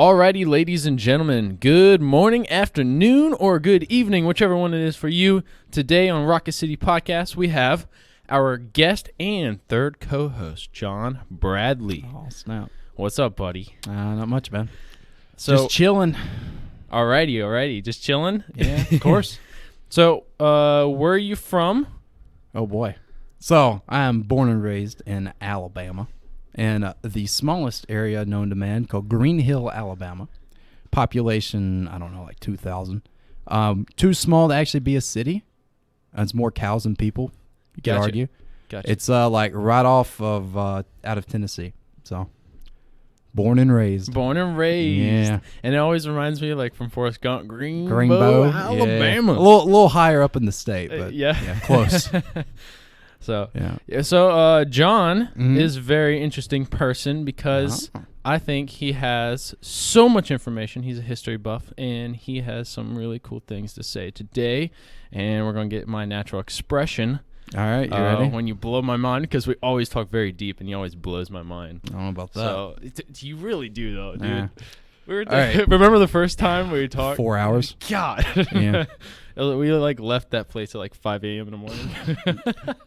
Alrighty, ladies and gentlemen, good morning, afternoon, or good evening, whichever one it is for you. Today on Rocket City Podcast, we have our guest and third co-host, John Bradley. Oh, snap. What's up, buddy? Not much, man. So, just chilling. Alrighty. Just chilling? Yeah, of course. So, where are you from? Oh, boy. So, I am born and raised in Alabama, in the smallest area known to man called Green Hill, Alabama. Population, I don't know, like 2,000. Too small to actually be a city. It's more cows than people, you could argue. Gotcha. It's like right off of out of Tennessee. So, born and raised. Yeah. And it always reminds me, like, from Forrest Gump, Greenbow, Alabama. Yeah. A little higher up in the state, but yeah, close. So, yeah. So John is a very interesting person because I think he has so much information. He's a history buff, and he has some really cool things to say today. And we're going to get my natural expression. All right, you ready? When you blow my mind, because we always talk very deep, and he always blows my mind. I don't know about that. So, you really do, though, dude. Yeah. We were remember the first time we talked? 4 hours. God. Yeah. We left that place at like 5 a.m. in the morning.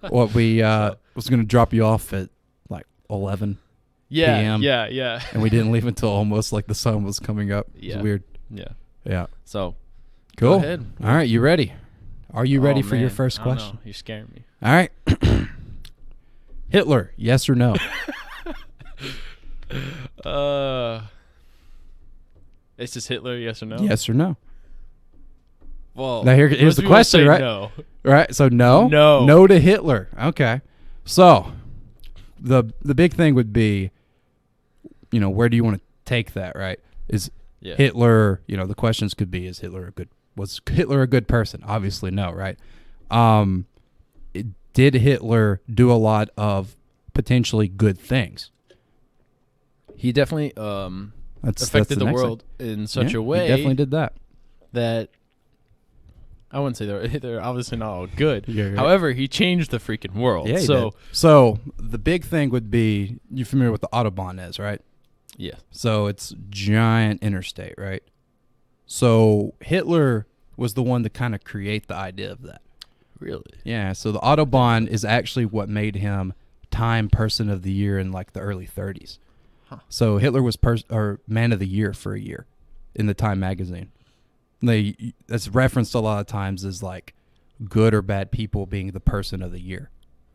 Well, we was going to drop you off at like 11 p.m. Yeah. And we didn't leave until almost like the sun was coming up. It was weird. Yeah. So, cool. Go ahead. All right, you ready? Are you ready for your first I don't question? know. You're scaring me. All right. Hitler, yes or no? It's just Hitler, yes or no? Yes or no? Well, now here's the question, right? No. Right. So no. No to Hitler. Okay. So the big thing would be, where do you want to take that? Right? Is Hitler? The questions could be: was Hitler a good person? Obviously, no. Right? Did Hitler do a lot of potentially good things? He definitely affected the world in such a way. He definitely did that. I wouldn't say they're obviously not all good. Yeah. However, he changed the freaking world. Yeah, he did. So the big thing would be, you're familiar with the Autobahn is, right? Yeah. So it's giant interstate, right? So Hitler was the one to kind of create the idea of that. Really? Yeah. So the Autobahn is actually what made him Time Person of the Year in like the early 30s. Huh. So Hitler was Man of the Year for a year in the Time magazine. That's referenced a lot of times as like good or bad people being the person of the year.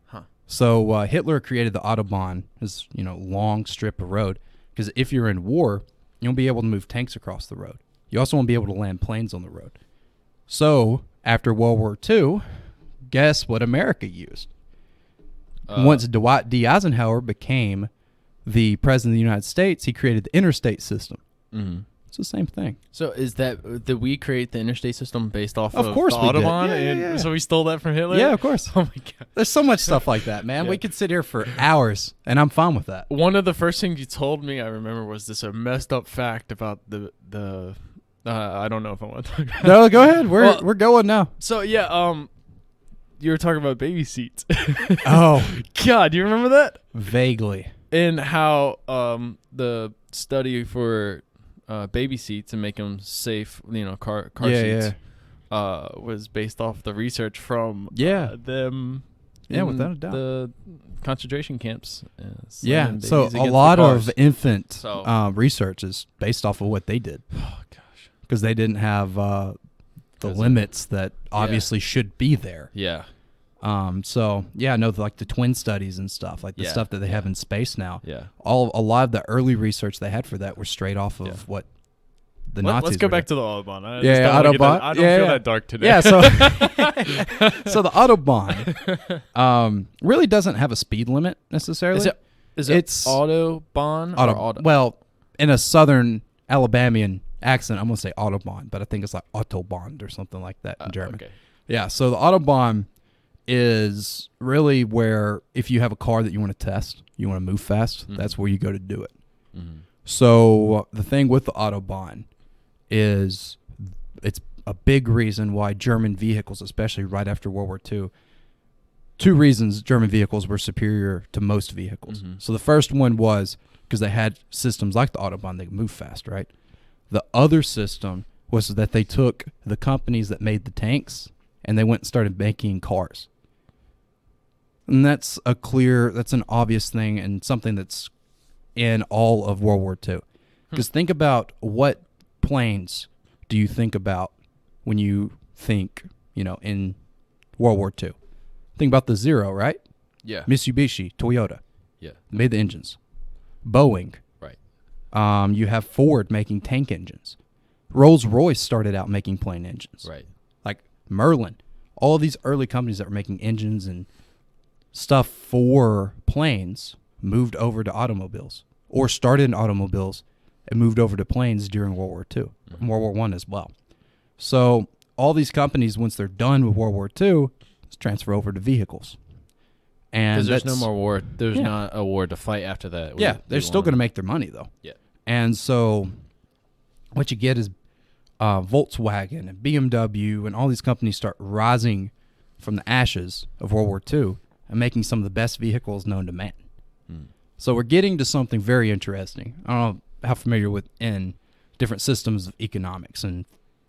Huh. So Hitler created the Autobahn, this long strip of road, because if you're in war, you won't be able to move tanks across the road. You also won't be able to land planes on the road. So after World War II, guess what America used? Once Dwight D. Eisenhower became the president of the United States, he created the interstate system. Mm-hmm. It's the same thing. So did we create the interstate system based off of course the we did. Autobahn? Yeah. So we stole that from Hitler? Yeah, of course. Oh, my God. There's so much stuff like that, man. We could sit here for hours, and I'm fine with that. One of the first things you told me, I remember, was this a messed up fact about the I don't know if I want to talk about it. No, go ahead. We're going now. So, you were talking about baby seats. Oh. God, do you remember that? Vaguely. And how the study for baby seats and make them safe, car seats, was based off the research from them. Yeah, without a doubt. The concentration camps. So a lot of infant research is based off of what they did. Oh, gosh. Because they didn't have the limits that obviously should be there. Yeah. Like the twin studies and stuff, like the stuff that they have in space now. Yeah. A lot of the early research they had for that were straight off of what the Nazis. Let's go back to the Autobahn. Autobahn. I don't feel that dark today. Yeah. So, so the Autobahn really doesn't have a speed limit necessarily. It's Autobahn? Well, in a southern Alabamian accent, I'm gonna say Autobahn, but I think it's like Autobahn or something like that in German. Okay. Yeah. So the Autobahn is really where, if you have a car that you want to test, you want to move fast, that's where you go to do it. Mm-hmm. So the thing with the Autobahn is it's a big reason why German vehicles, especially right after World War II, two reasons German vehicles were superior to most vehicles. Mm-hmm. So the first one was because they had systems like the Autobahn, they could move fast, right? The other system was that they took the companies that made the tanks and they went and started making cars. And that's an obvious thing and something that's in all of World War II. Because think about what planes do you think about when you think, in World War II? Think about the Zero, right? Yeah. Mitsubishi, Toyota. Yeah. Made the engines. Boeing. Right. You have Ford making tank engines. Rolls-Royce started out making plane engines. Right. Like Merlin. All of these early companies that were making engines and stuff for planes moved over to automobiles or started in automobiles and moved over to planes during World War II, and World War I as well. So all these companies, once they're done with World War II, transfer over to vehicles. And because there's no more war. There's not a war to fight after that. They're still going to make their money, though. Yeah. And so what you get is Volkswagen and BMW and all these companies start rising from the ashes of World War II and making some of the best vehicles known to man. So we're getting to something very interesting. I don't know how familiar with in different systems of economics and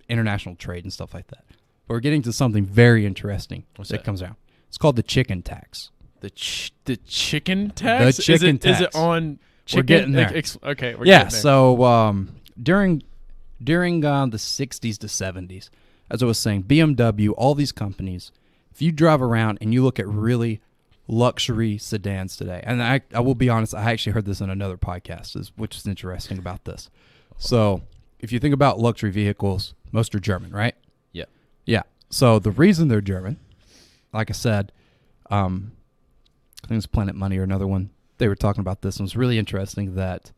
international trade and stuff like that. But we're getting to something very interesting that comes out. It's called the chicken tax. The chicken tax? The chicken tax. Is it on chicken? We're getting there. Okay, we're getting there. So during the 60s to 70s, as I was saying, BMW, all these companies, if you drive around and you look at really luxury sedans today, and I will be honest, I actually heard this in another podcast, which is interesting about this. So if you think about luxury vehicles, most are German, right? Yeah. Yeah. So the reason they're German, like I said, I think it's Planet Money or another one. They were talking about this, and it was really interesting that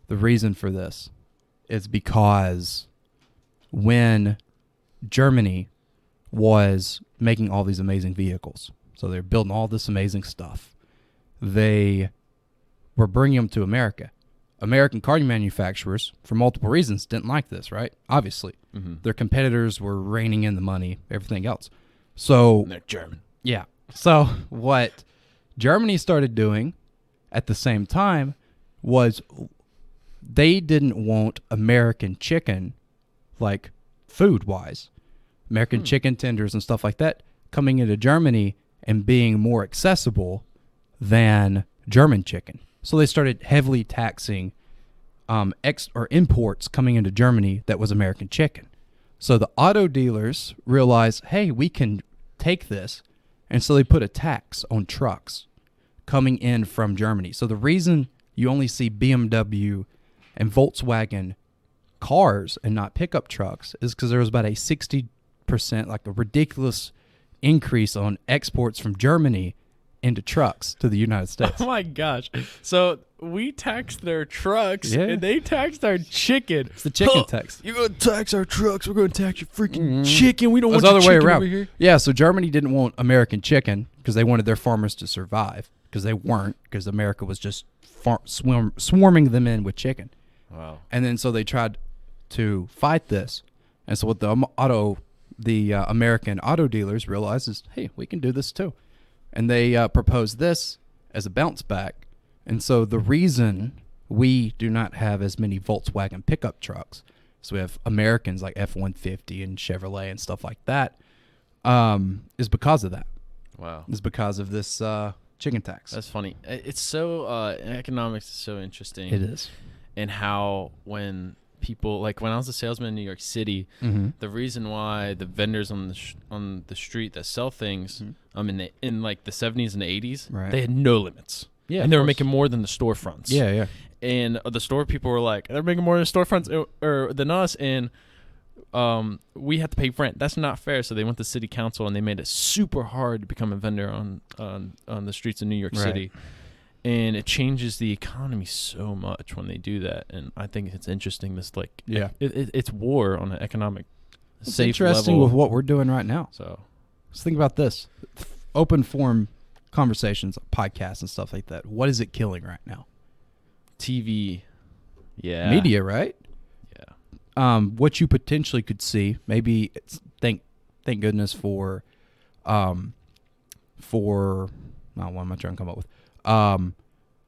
the reason for this is because when Germany was making all these amazing vehicles, so they're building all this amazing stuff, they were bringing them to America. American car manufacturers, for multiple reasons, didn't like this, right? Obviously. Mm-hmm. Their competitors were reining in the money, everything else. So And they're German. Yeah. So what Germany started doing at the same time was they didn't want American chicken, like food-wise, American chicken tenders and stuff like that, coming into Germany and being more accessible than German chicken. So they started heavily taxing imports coming into Germany that was American chicken. So the auto dealers realized, hey, we can take this, and so they put a tax on trucks coming in from Germany. So the reason you only see BMW and Volkswagen cars and not pickup trucks is because there was about a 60%, like a ridiculous increase on exports from Germany into trucks to the United States. Oh my gosh. So we taxed their trucks and they taxed our chicken. It's the chicken tax. You're going to tax our trucks. We're going to tax your freaking chicken. We don't want the your other way chicken around. over here. Yeah, so Germany didn't want American chicken because they wanted their farmers to survive, because they weren't, because America was just swarming them in with chicken. Wow. And then so they tried to fight this. And so what the American auto dealers realized is, hey, we can do this too. And they proposed this as a bounce back. And so the reason we do not have as many Volkswagen pickup trucks, so we have Americans like F-150 and Chevrolet and stuff like that, is because of that. Wow. Is because of this chicken tax. That's funny. It's so, economics is so interesting. It is. And how when people, like when I was a salesman in New York City, the reason why the vendors on the street that sell things, in like the 70s and the 80s, Right. they had no limits. Yeah, and they were making more than the storefronts. Yeah, yeah. And the store people were like, they're making more than the storefronts than us, and we had to pay rent. That's not fair. So they went to city council and they made it super hard to become a vendor on the streets of New York City. And it changes the economy so much when they do that. And I think it's interesting. This it's war on an economic It's safe interesting level. with what we're doing right now. So let's think about this. Open forum conversations, podcasts and stuff like that. What is it killing right now? TV, yeah, Media, right? yeah. What you potentially could see, maybe it's, thank goodness for what am I trying to come up with?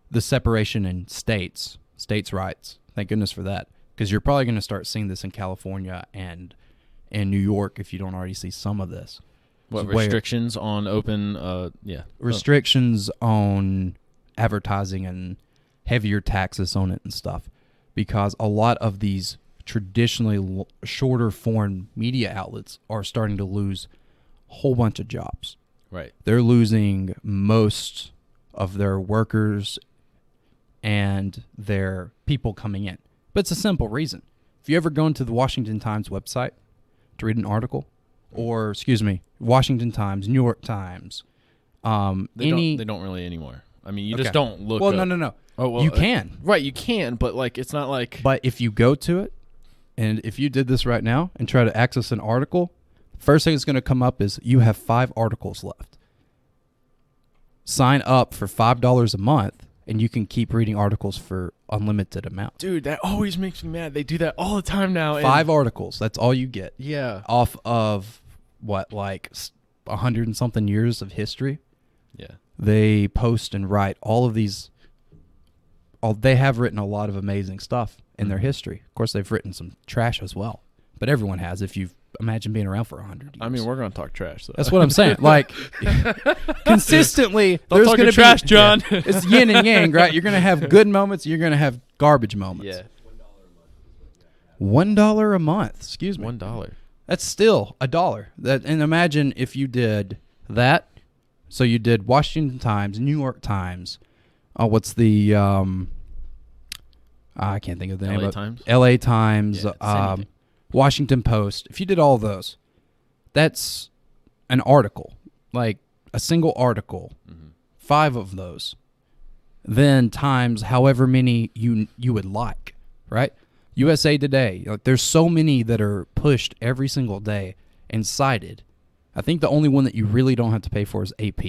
The separation in states' rights. Thank goodness for that. because you're probably going to start seeing this in California and in New York if you don't already see some of this. What, restrictions on open, restrictions on advertising and heavier taxes on it and stuff, because a lot of these traditionally shorter form media outlets are starting to lose a whole bunch of jobs. Right. They're losing most of their workers and their people coming in. But it's a simple reason. If you ever go into the Washington Times website to read an article, or, Washington Times, New York Times, they don't really anymore. I mean, you just don't look Well, up. no. Oh, well, you can. Right, you can, but like it's not like... But if you go to it, and if you did this right now and try to access an article, first thing that's going to come up is you have 5 articles left. Sign up for $5 a month, and you can keep reading articles for unlimited amount. Dude, that always makes me mad. They do that all the time now. 5 articles. That's all you get. Yeah. Off of, like 100 and something years of history. Yeah. They post and write all of these. They have written a lot of amazing stuff in their history. Of course, they've written some trash as well. But everyone has, if you've imagine being around for 100 years. I mean, we're going to talk trash, though. That's what I'm saying. Like, consistently, there's going to be trash, John. Yeah, it's yin and yang, right? You're going to have good moments. You're going to have garbage moments. Yeah. $1 a month. Excuse me. $1. That's still $1. And imagine if you did that. So you did Washington Times, New York Times. What's the I can't think of the name of it. Times? LA Times, Yeah, Washington Post. If you did all those, that's an article, like a single article, 5 of those, then times however many you would like, right? USA Today, like there's so many that are pushed every single day and cited. I think the only one that you really don't have to pay for is AP,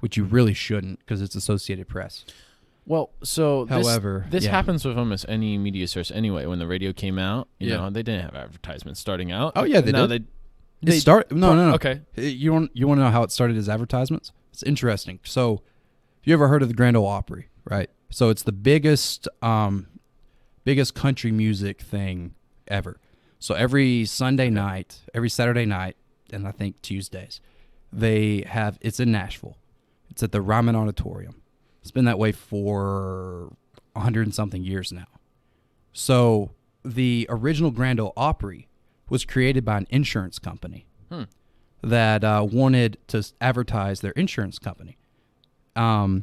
which you really shouldn't because it's Associated Press. Well, so however, this happens with almost any media source anyway. When the radio came out, you know, they didn't have advertisements starting out. Oh yeah, they did. No. Okay. You want to know how it started as advertisements? It's interesting. So, you ever heard of the Grand Ole Opry, right? So it's the biggest country music thing ever. So every Sunday night, every Saturday night, and I think Tuesdays, it's in Nashville. It's at the Rieman Auditorium. It's been that way for 100 and something years now. So the original Grand Ole Opry was created by an insurance company that wanted to advertise their insurance company. The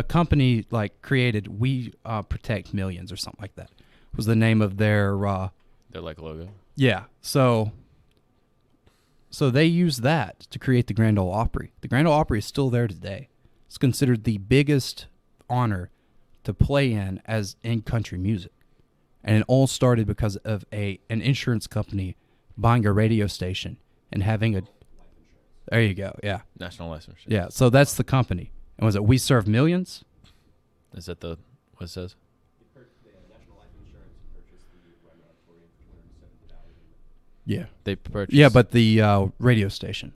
company created We Protect Millions or something like that was the name of their logo. Yeah. So they used that to create the Grand Ole Opry. The Grand Ole Opry is still there today. It's considered the biggest honor to play in country music. And it all started because of an insurance company buying a radio station and having there you go, yeah. National Life Insurance. Yeah, so that's the company. And was it We Serve Millions? Is that what it says? National Life Insurance purchased the Rieman Auditorium for $270,000. Yeah. They purchased. Yeah, but the radio station.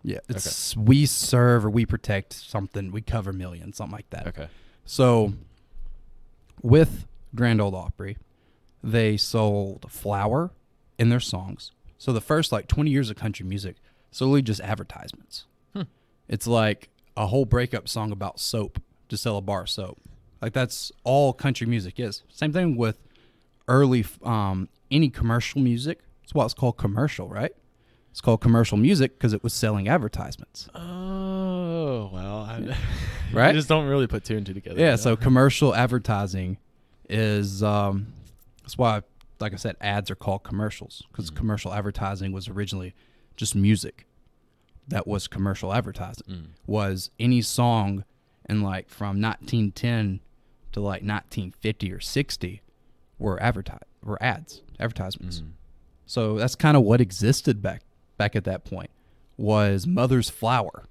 Yeah, it's We Serve or We Protect something. We Cover Millions, something like that. Okay. So with Grand Ole Opry, they sold flour in their songs. So the first 20 years of country music, solely just advertisements. It's like a whole breakup song about soap to sell a bar of soap. That's all country music is. Same thing with early any commercial music. That's why it's called commercial, right? It's called commercial music because it was selling advertisements. Oh, well. Right? You just don't really put 2 and 2 together. Yeah, so commercial advertising is, that's why, like I said, ads are called commercials because commercial advertising was originally just music. That was commercial advertising. Was any song in from 1910 to 1950 or 60 were advertisements. So that's kind of what existed back at that point was Mother's Flour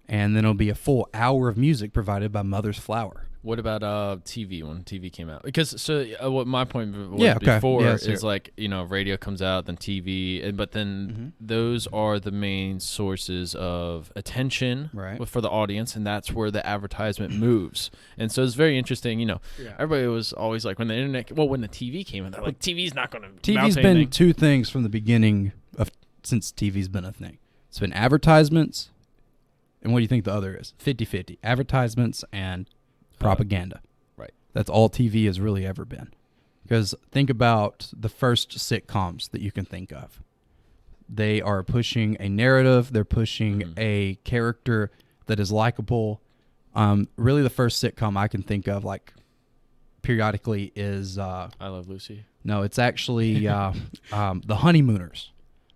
And then it'll be a full hour of music provided by Mother's Flower. What about TV when TV came out? Because what my point was okay. before Yeah, is like, radio comes out, then TV, but then those are the main sources of attention for the audience, and that's where the advertisement moves. And so it's very interesting. Everybody was always like, when the TV came out, they're like, TV's not going to. TV's been two things from the beginning of since TV's been a thing. It's been advertisements, and what do you think the other is? 50-50. Advertisements and propaganda. Right. That's all TV has really ever been. Because think about the first sitcoms that you can think of. They are pushing a narrative. They're pushing a character that is likable. Really, the first sitcom I can think of, like, periodically is... I Love Lucy? No, it's actually The Honeymooners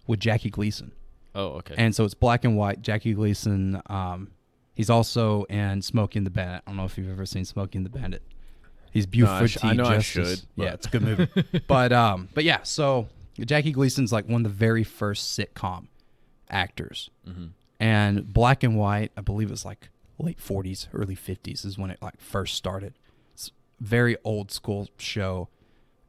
with Jackie Gleason. Oh, okay. And so it's black and white. Jackie Gleason... he's also in Smokey and the Bandit. I don't know if you've ever seen Smokey and the Bandit. He's Buford T. I know Justice. I should. Yeah, it's a good movie. but yeah, so Jackie Gleason's like one of the very first sitcom actors. And black and white, I believe it's like late 40s, early 50s is when it like first started. It's a very old school show.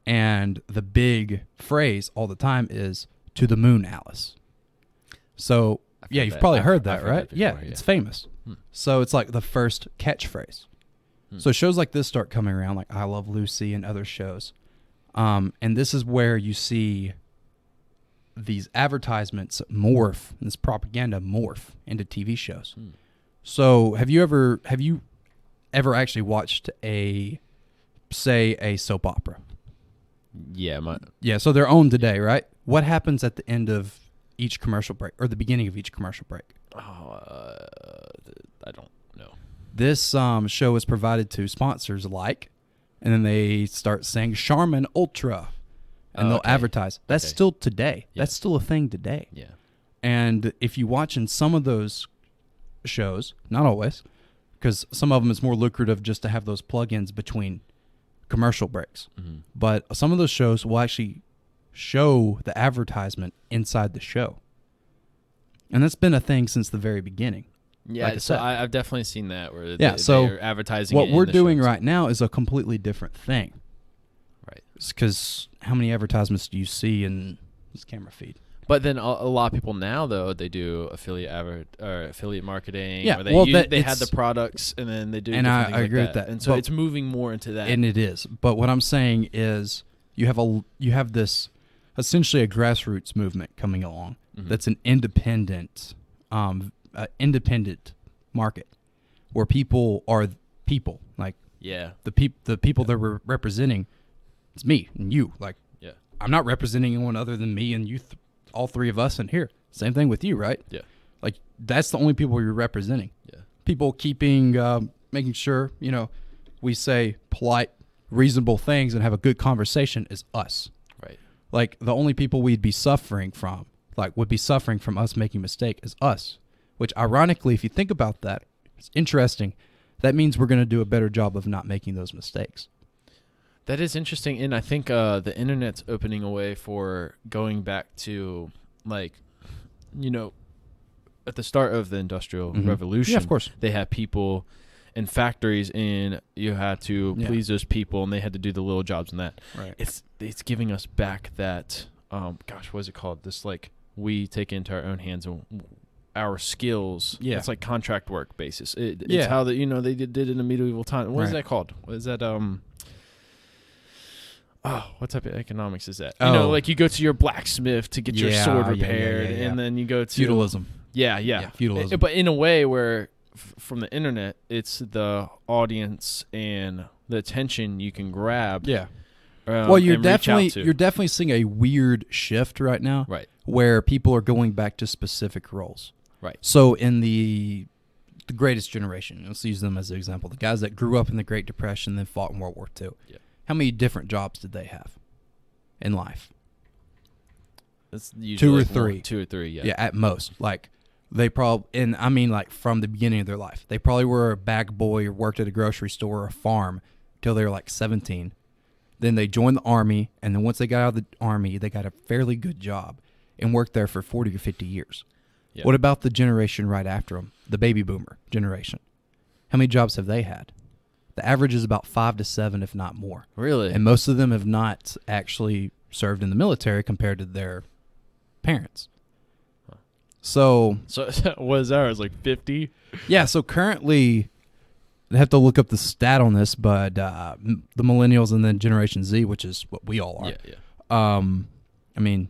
And the big phrase all the time is, "To the moon, Alice." So... Yeah, you've probably heard that, right? Before, yeah, it's famous. So it's like the first catchphrase. So shows like this start coming around, like I Love Lucy and other shows. And this is where you see these advertisements morph, and this propaganda morph into TV shows. So have you ever actually watched a soap opera? Yeah. Yeah, so they're on today, right? What happens at the end of each commercial break, or the beginning of each commercial break? I don't know. This show is provided to sponsors alike, and then they start saying Charmin Ultra, and they'll advertise. That's still today. Yeah. That's still a thing today. Yeah. And if you watch in some of those shows, not always, because some of them it's more lucrative just to have those plugins between commercial breaks. But some of those shows will actually show the advertisement inside the show. And that's been a thing since the very beginning. Yeah, like so I've definitely seen that where so they're advertising what it we're in the doing shows. right now is a completely different thing. Right. Because how many advertisements do you see in this camera feed? But then a lot of people now, though, they do affiliate marketing. Yeah, or they well, they had the products, and then they do. And different things I agree like with that. And so But- it's moving more into that. And it is. But what I'm saying is you have this essentially a grassroots movement coming along that's an independent market where people are people, like the people that we're representing. It's me and you. Like, I'm not representing anyone other than me and you, all three of us in here. Same thing with you, right? Yeah. Like, that's the only people you're representing. Yeah. People making sure, we say polite, reasonable things and have a good conversation is us. Right. Like, the only people would be suffering from us making a mistake is us. Which, ironically, if you think about that, it's interesting. That means we're going to do a better job of not making those mistakes. That is interesting, and I think the internet's opening a way for going back to, like, at the start of the Industrial Revolution. Yeah, of course. They had people in factories, and you had to please those people, and they had to do the little jobs and that. Right. It's giving us back that, what is it called? This, like, we take into our own hands and our skills. Yeah. It's like contract work basis. It's how they did it in the medieval time. What is that called? What is that? What type of economics is that? Like you go to your blacksmith to get your sword repaired, and then you go to feudalism. Yeah, feudalism. But in a way where from the internet, it's the audience and the attention you can grab. Yeah. Well, you're and reach out to. definitely seeing a weird shift right now, Right. where people are going back to specific roles. Right. So in the greatest generation, let's use them as an example, the guys that grew up in the Great Depression, then fought in World War II. Yeah. How many different jobs did they have in life? It's usually Two or like three. 2 or 3, yeah. Yeah, at most. Like, they probably, and I mean, like, from the beginning of their life, they probably were a bag boy or worked at a grocery store or a farm till they were like 17. Then they joined the Army, and then once they got out of the Army, they got a fairly good job and worked there for 40 or 50 years. Yeah. What about the generation right after them, the baby boomer generation? How many jobs have they had? The average is about 5 to 7, if not more. Really? And most of them have not actually served in the military compared to their parents. So what is ours, like 50? yeah, so currently, I have to look up the stat on this, but the millennials and then Generation Z, which is what we all are. Yeah. I mean,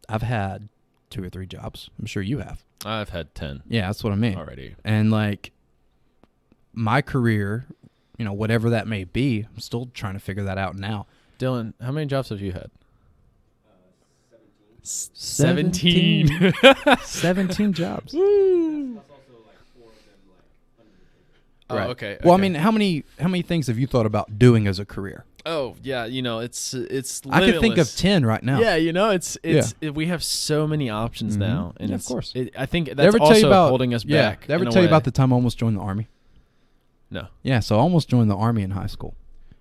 I've had 2 or 3 jobs. I'm sure you have. I've had 10 Yeah, that's what I mean. already. And like my career, whatever that may be, I'm still trying to figure that out now. Dylan, how many jobs have you had? 17. 17. 17 jobs. Woo! That's also like 4 of them like under the table. Oh, Right. okay. Well, I okay. mean, how many things have you thought about doing as a career? Oh, yeah, it's I can think of limitless. 10 right now. Yeah, we have so many options Mhm. now, and Yeah, of it's, course. I think Did I that's ever tell you also about holding us yeah, back. Did I ever in a tell you way. about the time I almost joined the Army? No. Yeah, so I almost joined the Army in high school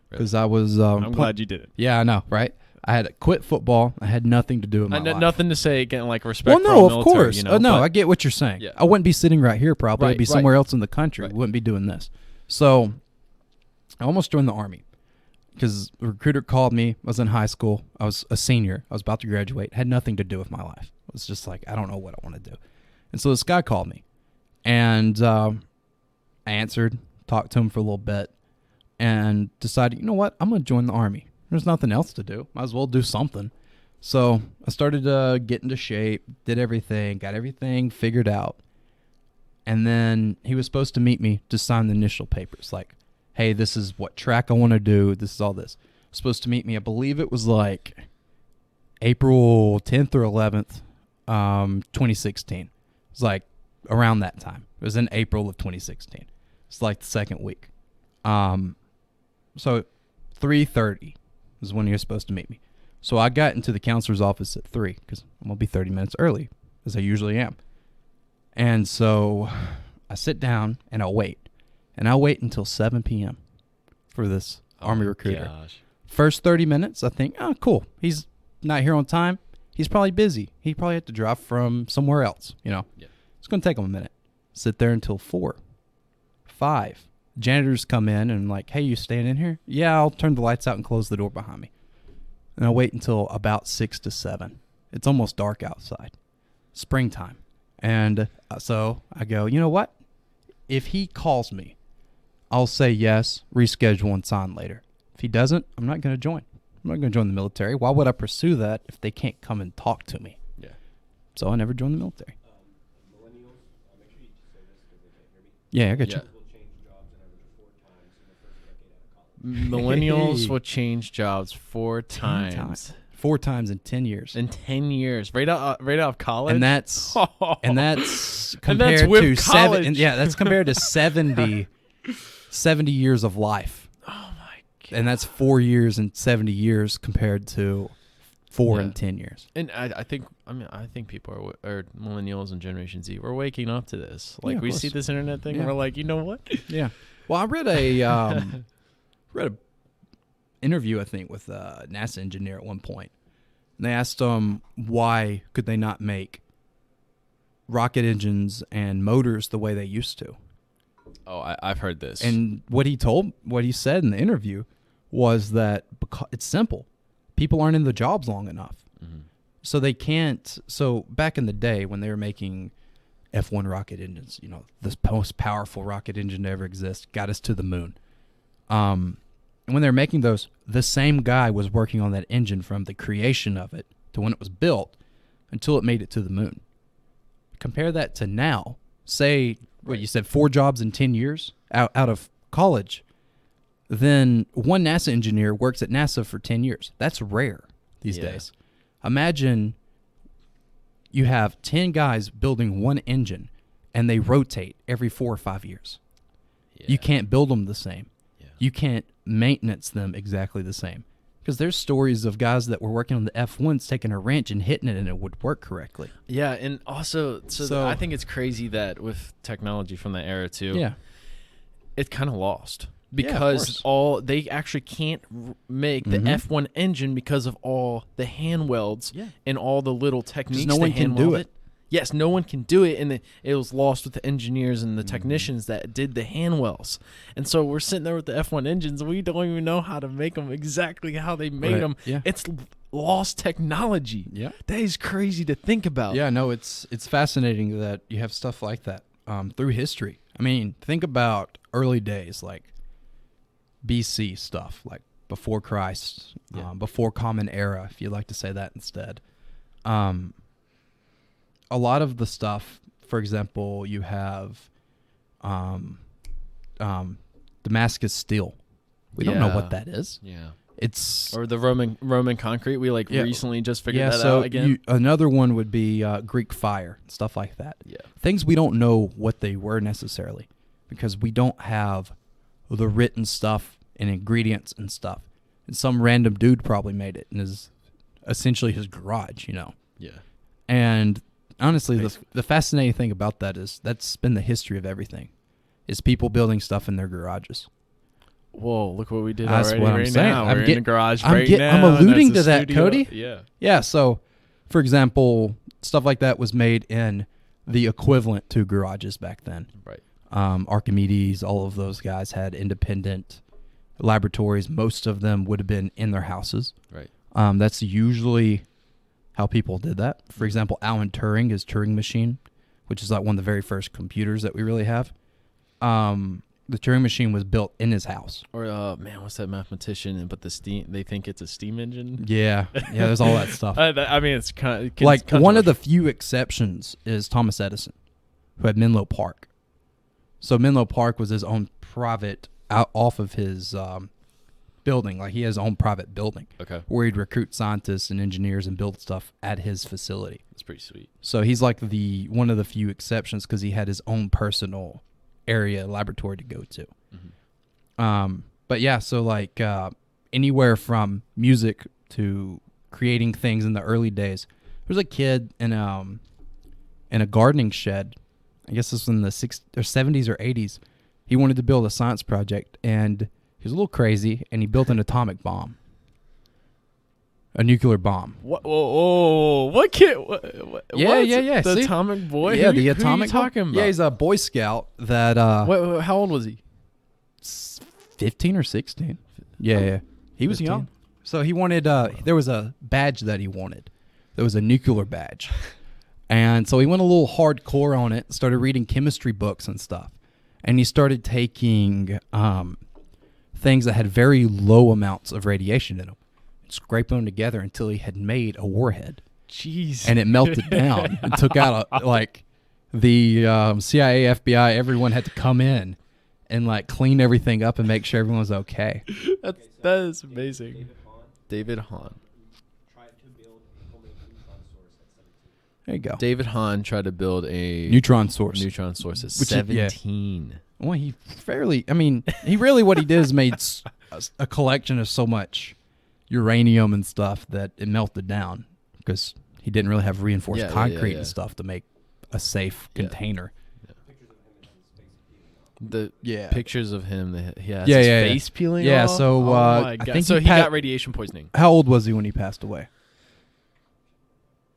because I was. I'm glad you did it. Yeah, I know, right? I had quit football. I had nothing to do with my life. Nothing to say again, like respect. Well, for no, all of military, course. no, No, but- I get what you're saying. Yeah. I wouldn't be sitting right here probably. I'd Right, be right. somewhere else in the country. Right. Wouldn't be doing this. So I almost joined the Army because the recruiter called me. I was in high school. I was a senior. I was about to graduate. Had nothing to do with my life. It was just like, I don't know what I want to do. And so this guy called me. And I answered, talked to him for a little bit, and decided, you know what? I'm going to join the Army. There's nothing else to do. Might as well do something. So I started to get into shape, did everything, got everything figured out. And then he was supposed to meet me to sign the initial papers. Like, hey, this is what track I want to do. This is all this. Supposed to meet me, I believe it was like April 10th or 11th, 2016. It was like around that time. It was in April of 2016. It's like the second week. So 3:30 is when you're supposed to meet me. So I got into the counselor's office at 3 because I'm going to be 30 minutes early, as I usually am. And so I sit down and I wait. And I wait until 7 p.m. for this Army recruiter. Gosh. First 30 minutes, I think, oh, cool. He's not here on time. He's probably busy. He probably had to drive from somewhere else, Yeah. It's going to take him a minute. Sit there until 4. 5. Janitors come in and like, hey, you staying in here? Yeah, I'll turn the lights out and close the door behind me. And I'll wait until about 6 to 7. It's almost dark outside. Springtime. And so I go, you know what? If he calls me, I'll say yes, reschedule, and sign later. If he doesn't, I'm not going to join. I'm not going to join the military. Why would I pursue that if they can't come and talk to me? Yeah. So I never joined the military. Millennials, make sure you say this because they can't hear me. Yeah, I got Yeah. you. Will change jobs an average of 4 times in the first decade out of college. Millennials Hey. will change jobs 4 10 times 4 times in 10 years. in 10 years, right out of college. And that's And that's And compared that's with to college. 7 yeah, that's compared to 70 years of life. Oh my god! And that's 4 years and 70 years compared to 4 Yeah. and 10 years. And I think people are millennials and Generation Z. We're waking up to this. Like of we course. see this internet thing, Yeah. and we're like, you know what? Yeah. Well, I read a interview, I think, with a NASA engineer at one point. And they asked him why could they not make rocket engines and motors the way they used to. Oh, I've heard this. And what he said in the interview was that because it's simple. People aren't in the jobs long enough. Mhm. So they can't. So back in the day when they were making F1 rocket engines, the most powerful rocket engine to ever exist, got us to the moon. And when they were making those, the same guy was working on that engine from the creation of it to when it was built until it made it to the moon. Compare that to now. Say, what you said, 4 jobs in 10 years out of college. Then one NASA engineer works at NASA for 10 years. That's rare these Yeah. days. Imagine you have 10 guys building one engine and they rotate every 4 or 5 years. Yeah. You can't build them the same. Yeah. You can't maintenance them exactly the same. Because there's stories of guys that were working on the F1s taking a wrench and hitting it and it would work correctly. Yeah, and also, So- I think it's crazy that with technology from that era too, Yeah. it's kind of lost Yeah, of because course. they actually can't make the Mhm. F1 engine because of all the hand welds Yeah. and all the little techniques. no one to can hand do weld it. yes, no one can do it, and it was lost with the engineers and the technicians that did the hand wells. And so we're sitting there with the F1 engines, and we don't even know how to make them exactly how they made them. Yeah. It's lost technology. Yeah. That is crazy to think about. Yeah, no, it's fascinating that you have stuff like that through history. I mean, think about early days, like BC stuff, like before Christ, before Common Era, if you like to say that instead. A lot of the stuff, for example, you have Damascus steel. We don't know what that is. Yeah. It's or the Roman concrete. We recently just figured that out again. Another one would be Greek fire, stuff like that. Yeah. Things we don't know what they were necessarily because we don't have the written stuff and ingredients and stuff. And some random dude probably made it in his essentially his garage, you know. Yeah. And honestly, the fascinating thing about that is that's been the history of everything, is people building stuff in their garages. Whoa, look what we did That's already what I'm right saying. now. I'm We're in getting- the garage I'm right get- now. I'm and alluding that's to the that, studio. Cody. Yeah. Yeah, so, for example, stuff like that was made in the equivalent to garages back then. Right. Archimedes, all of those guys had independent laboratories. Most of them would have been in their houses. Right. That's usually how people did that. For example, Alan Turing, his Turing machine, which is like one of the very first computers that we really have. The Turing machine was built in his house. Or man, what's that mathematician? But the steam, they think it's a steam engine. Yeah, there's all that stuff. I mean, it's kind of Like one of the few exceptions is Thomas Edison, who had Menlo Park. So Menlo Park was his own private out off of his building. Like he has his own private building. Okay. Where he'd recruit scientists and engineers and build stuff at his facility. That's pretty sweet. So he's like the one of the few exceptions because he had his own personal area laboratory to go to. Mm-hmm. But yeah, so like anywhere from music to creating things in the early days. There was a kid in a gardening shed. I guess this was in the 60s or 70s or 80s. He wanted to build a science project, and he was a little crazy, and he built an atomic bomb. A nuclear bomb. What? Whoa! What kid? What, Yeah. The See? atomic boy. Yeah, Who the you atomic talking about? Yeah, he's a Boy Scout that How old was he? 15 or 16. Yeah. He was 15. young. So he wanted there was a badge that he wanted. There was a nuclear badge. And so he went a little hardcore on it, started reading chemistry books and stuff. And he started taking things that had very low amounts of radiation in them, scraping them together until he had made a warhead. Jeez. And it melted down and took out the CIA, FBI, everyone had to come in and like clean everything up and make sure everyone was okay. that is amazing. David Hahn. Tried to build a homemade neutron source at 17. There you go. David Hahn tried to build a Neutron source. neutron source at Which is- yeah. 17. Well, he really what he did is made a collection of so much uranium and stuff that it melted down because he didn't really have reinforced concrete and stuff to make a safe container. The Yeah. pictures of him, he has Yeah, his yeah, face peeling Yeah, off. so, oh my I God. think so he he pa- got radiation poisoning. How old was he when he passed away?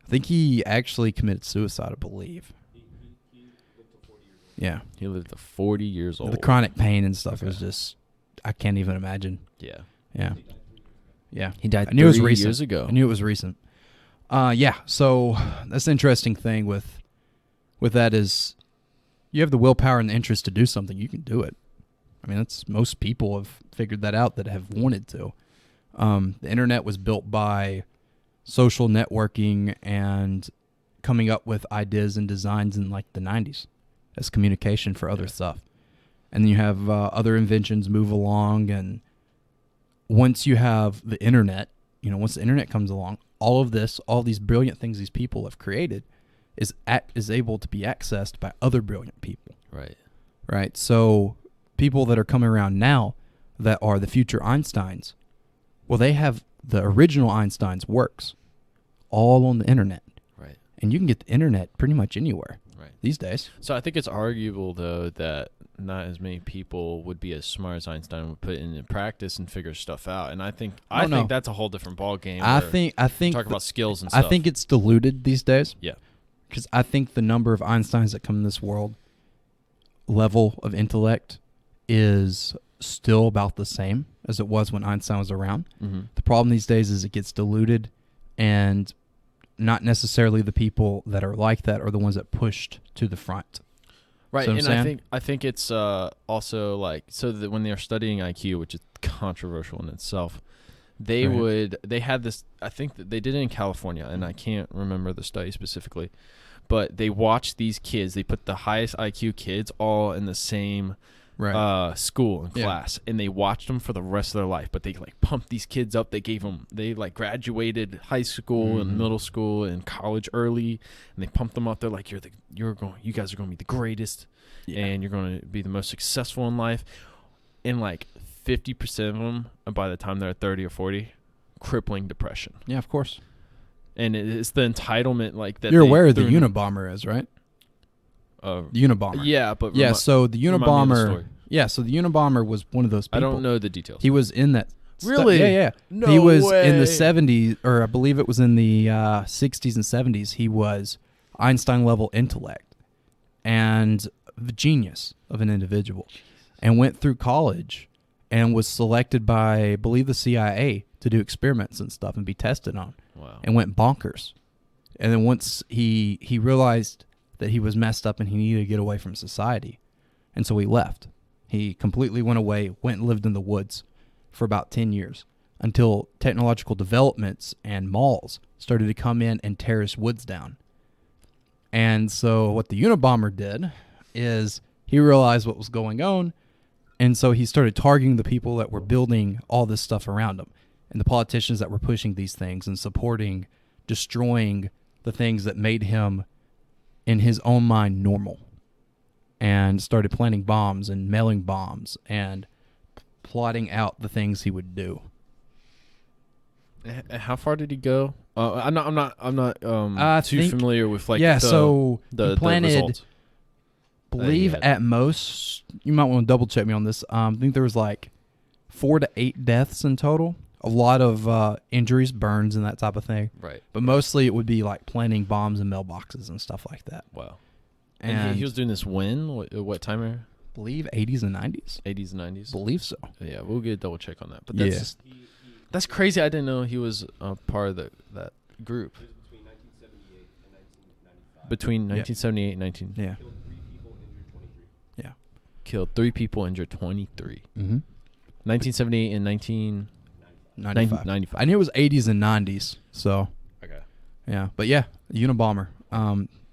I think he actually committed suicide, I believe. He lived to 40 years old. Yeah. He lived to 40 years old. The chronic pain and stuff was just, I can't even imagine. Yeah. Yeah. Yeah. He died I knew it was 30 recent. years ago. I knew it was recent. Yeah. So that's the interesting thing with that is you have the willpower and the interest to do something, you can do it. I mean, that's most people have figured that out that have wanted to. The internet was built by social networking and coming up with ideas and designs in like the 90s as communication for other stuff. And then you have other inventions move along, and once you have the internet, once the internet comes along, all these brilliant things these people have created is able to be accessed by other brilliant people. Right. So people that are coming around now that are the future Einsteins, well, they have the original Einstein's works all on the internet. Right. And you can get the internet pretty much anywhere Right. these days. So I think it's arguable, though, that not as many people would be as smart as Einstein would put it into practice and figure stuff out. And I think no. that's a whole different ballgame. I think talk about skills and stuff. I think it's diluted these days. Yeah. because I think the number of Einsteins that come in this world, level of intellect, is still about the same as it was when Einstein was around. Mm-hmm. The problem these days is it gets diluted, and not necessarily the people that are like that are the ones that pushed to the front. Right, So and I'm I saying? think it's also like, so that when they're studying IQ, which is controversial in itself, they had this, I think that they did it in California, and I can't remember the study specifically, but they watched these kids, they put the highest IQ kids all in the same school and class, and they watched them for the rest of their life, but they like pumped these kids up. They like graduated high school and middle school and college early, and they pumped them up. They're like, you guys are going to be the greatest, and you're going to be the most successful in life. And like 50% of them, by the time they're 30 or 40, crippling depression. Yeah, of course. And it's the entitlement like that. You're aware of the Unabomber is, right? The Unabomber. Yeah, but So the remind me of the Unabomber. story. Yeah, so the Unabomber was one of those people. I don't know the details. He was in that. Really? Yeah. No he was way. in the 70s, or I believe it was in the 60s and 70s. He was Einstein level intellect and the genius of an individual, and went through college and was selected by, I believe, the CIA to do experiments and stuff and be tested on. Wow. And went bonkers. And then once he realized that he was messed up and he needed to get away from society, and so he left. He completely went away, went and lived in the woods for about 10 years until technological developments and malls started to come in and tear his woods down. And so what the Unabomber did is he realized what was going on, and so he started targeting the people that were building all this stuff around him and the politicians that were pushing these things and supporting destroying the things that made him, in his own mind, normal. And started planting bombs and mailing bombs and plotting out the things he would do. How far did he go? I'm not too familiar with like so the he planted, results. Believe at most, you might want to double check me on this. I think there was like 4 to 8 deaths in total. A lot of injuries, burns, and that type of thing. Right. But mostly it would be like planting bombs in mailboxes and stuff like that. Wow. And he was doing this when? What time era? Believe 80s and 90s. 80s and 90s? Believe so. Yeah, we'll get a double check on that. But that's that's crazy. I didn't know he was a part of that group. It was between 1978 and 1995. Between 1978 and 19... Yeah. Killed 3 people, injured 23. Yeah. Killed 3 people, injured 23. Mm-hmm. 1978 and 1995. 95. I knew it was 80s and 90s, so... Okay. Yeah, but yeah, Unabomber.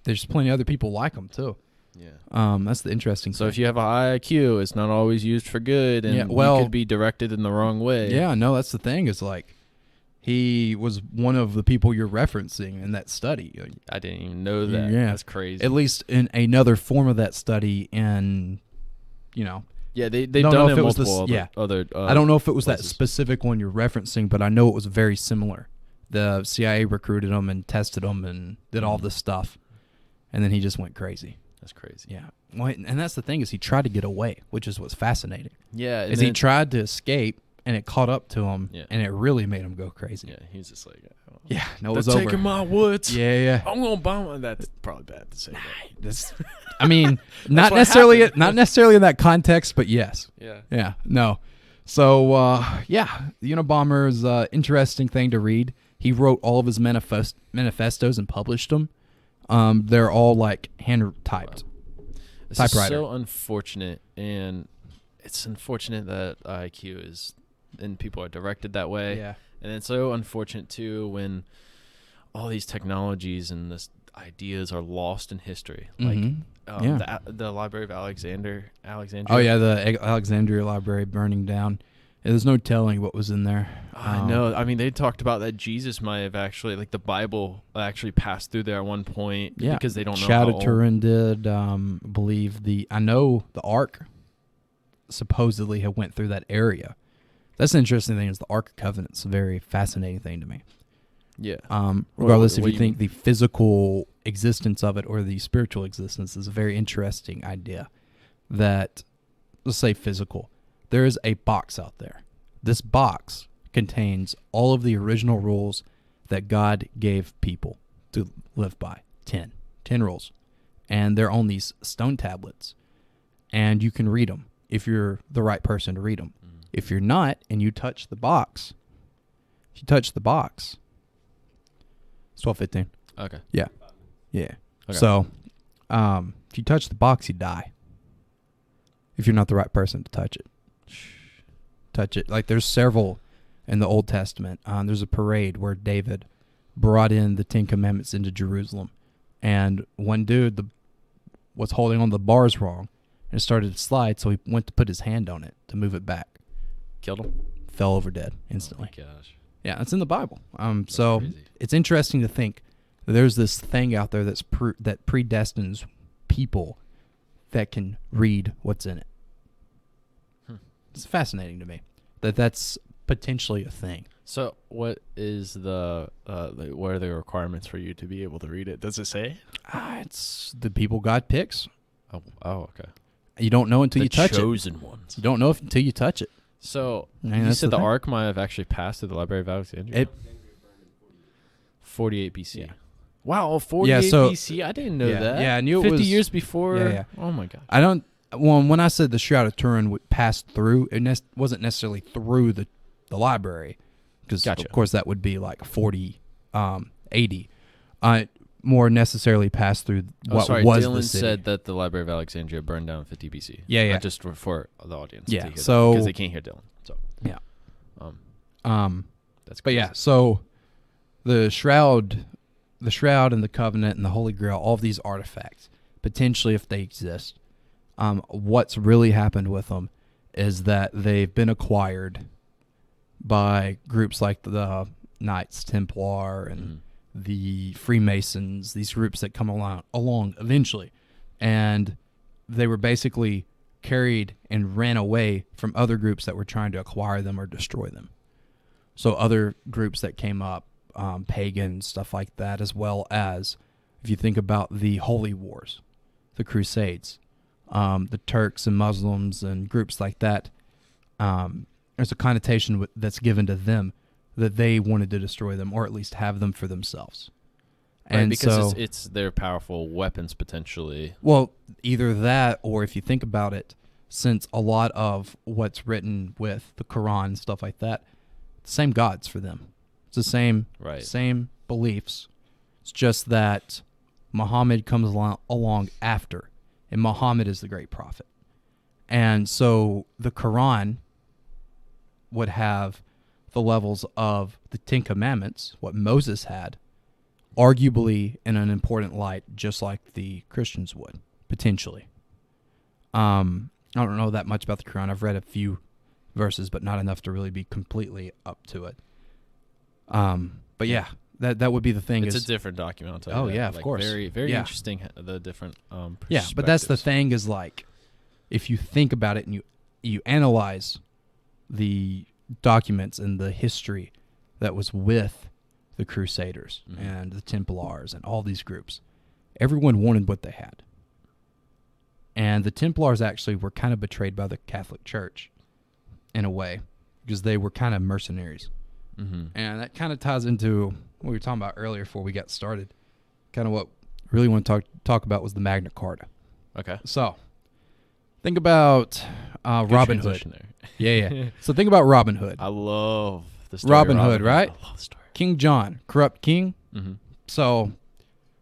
There's plenty of other people like him, too. Yeah. That's the interesting So thing. if you have a high IQ, it's not always used for good, and you could be directed in the wrong way. Yeah, no, that's the thing. Is like he was one of the people you're referencing in that study. I didn't even know that. Yeah. That's crazy. At least in another form of that study, and yeah, they've don't know done if it it was multiple this- other. I don't know if it was that places. specific one you're referencing, but I know it was very similar. The CIA recruited him and tested him and did all this stuff, and then he just went crazy. That's crazy. Yeah, well, and that's the thing is he tried to get away, which is what's fascinating. Yeah, and Is he tried to escape, and it caught up to him, Yeah. and it really made him go crazy. Yeah, he's just like, Yeah, no, it they're was over. taking my woods. Yeah. I'm gonna bomb. That's probably bad to say. But. That's, I mean, not what necessarily, happened. not necessarily in that context, but yes. Yeah. Yeah, no. So, the Unabomber is an interesting thing to read. He wrote all of his manifestos and published them. They're all like hand typed. This Typewriter. is so unfortunate, and it's unfortunate that IQ is and people are directed that way. Yeah. And it's so unfortunate too when all these technologies and this ideas are lost in history. Mhm. Like the Library of Alexandria. Oh yeah, the Alexandria Library burning down. Yeah, there's no telling what was in there. I know. I mean, they talked about that Jesus might have actually, like the Bible actually passed through there at one point because they don't know how old. Turin did. Believe I know the Ark supposedly had went through that area. That's the interesting thing is the Ark of Covenant's a very fascinating thing to me. Yeah. Regardless What if you think the physical existence of it or the spiritual existence is a very interesting idea. That, let's say physical. There is a box out there. This box contains all of the original rules that God gave people to live by. 10 10 rules. And they're on these stone tablets. And you can read them if you're the right person to read them. If you're not, and you touch the box, it's 12:15. Okay. Yeah. Yeah. Okay. So, if you touch the box, you die. If you're not the right person to touch it. Touch it. Like, there's several in the Old Testament. There's a parade where David brought in the 10 Commandments into Jerusalem. And one dude was holding on the bars wrong and it started to slide, so he went to put his hand on it to move it back. Killed him? Fell over dead instantly. Oh my gosh. Yeah, it's in the Bible. So crazy. it's interesting to think that there's this thing out there that predestines people that can read what's in it. It's fascinating to me that that's potentially a thing. So what is what are the requirements for you to be able to read it? Does it say? It's the people God picks. Oh, okay. You don't know until you touch it. The chosen ones. You don't know until you touch it. So And you that's said the thing. Ark might have actually passed through the Library of Alexandria? 48 BC. Yeah. Wow, 48 so- BC? I didn't know Yeah, that. yeah, I knew it 50 was- years before? Yeah. Oh, my God. I don't. Well, when I said the Shroud of Turin would pass through, it wasn't necessarily through the library, because Gotcha. of course that would be like 40, 80. More necessarily pass through what sorry, was Dylan the city. said that the Library of Alexandria burned down in 50 BC. Yeah. Just for the audience. Yeah, to hear so- because they can't hear Dylan. So Yeah. that's But crazy. yeah, so the shroud and the covenant and the Holy Grail, all of these artifacts, potentially if they exist, what's really happened with them is that they've been acquired by groups like the Knights Templar and the Freemasons, these groups that come along eventually. And they were basically carried and ran away from other groups that were trying to acquire them or destroy them. So other groups that came up, pagan, stuff like that, as well as if you think about the Holy Wars, the Crusades, the Turks and Muslims and groups like that, there's a connotation that's given to them that they wanted to destroy them or at least have them for themselves. Right, And because so, it's their powerful weapons potentially. well, either that or if you think about it, since a lot of what's written with the Quran and stuff like that, the same gods for them. It's the same, Right. same beliefs. It's just that Muhammad comes along after, and Muhammad is the great prophet. And so the Quran would have the levels of the 10 Commandments, what Moses had, arguably in an important light, just like the Christians would, potentially. I don't know that much about the Quran. I've read a few verses, but not enough to really be completely up to it. But yeah, that would be the thing. It's is, a different document, I'll tell you Oh, that. yeah, of course. Very, very Yeah. interesting, the different yeah, but that's the perspectives. thing is like, if you think about it and you analyze the documents and the history that was with the Crusaders and the Templars and all these groups, everyone wanted what they had. And the Templars actually were kind of betrayed by the Catholic Church in a way because they were kind of mercenaries. And that kind of ties into what we were talking about earlier before we got started. Kind of what I really want to talk about was the Magna Carta. Okay. So, think about Good Robin Hood. transition there. Yeah. So think about Robin Hood. I love the story Robin of Hood, right? I love the story. King John, corrupt king. Mm-hmm. So,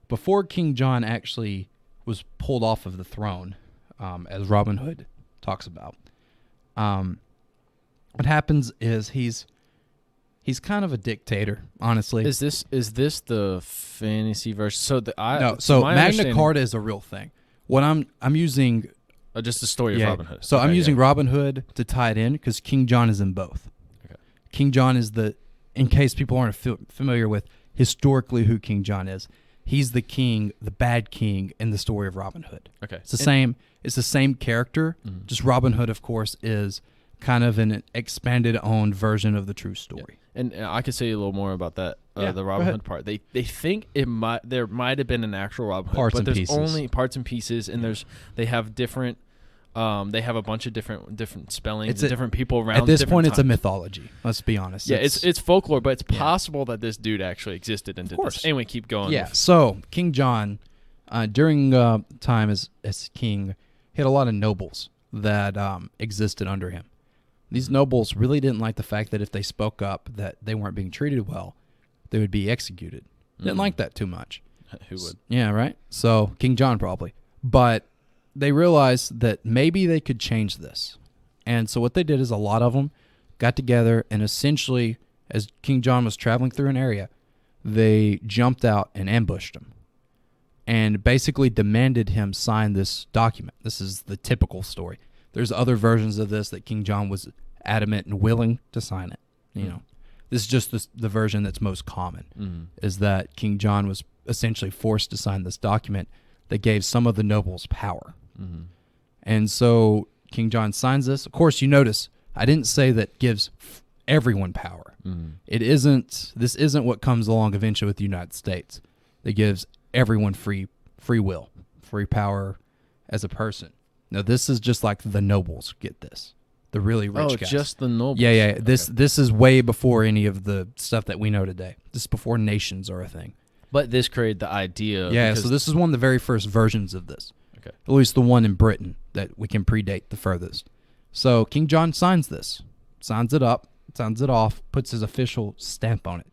before King John actually was pulled off of the throne, as Robin Hood talks about, what happens is he's kind of a dictator, honestly. Is this the fantasy version? So So my Magna understanding- Carta is a real thing. What I'm using just the story of Robin Hood. So I'm Okay, using yeah. Robin Hood to tie it in because King John is in both. Okay. King John is in case people aren't familiar with historically who King John is, he's the king, the bad king in the story of Robin Hood. Okay. It's the same character, just Robin Hood, of course, is kind of an expanded own version of the true story. And I could say a little more about that, Yeah, the go Robin ahead. Hood part. They think there might have been an actual Robin Hood, Parts but and there's pieces. only parts and pieces, and they have different. They have a bunch of different spellings, and different people around. At this different point, it's a times. mythology. Let's be honest. Yeah, it's folklore, but it's Yeah. possible that this dude actually existed and did course. this. Anyway, keep going. Yeah. So King John, During time as king, he had a lot of nobles that existed under him. These nobles really didn't like the fact that if they spoke up that they weren't being treated well, they would be executed. Didn't like that too much. Who would? Yeah, right? So King John probably. But they realized that maybe they could change this. And so what they did is a lot of them got together and essentially, as King John was traveling through an area, they jumped out and ambushed him and basically demanded him sign this document. This is the typical story. There's other versions of this that King John was adamant and willing to sign it. You know, this is just the version that's most common, is that King John was essentially forced to sign this document that gave some of the nobles power. And so King John signs this. Of course, you notice I didn't say that gives everyone power. This isn't what comes along eventually with the United States. That gives everyone free will, free power as a person. Now, this is just like the nobles get this. The really rich guys. Just the nobles. Yeah. Okay. This is way before any of the stuff that we know today. This is before nations are a thing. But this created the idea. Yeah, so this is one of the very first versions of this. Okay. At least the one in Britain that we can predate the furthest. So King John signs this, signs it up, signs it off, puts his official stamp on it.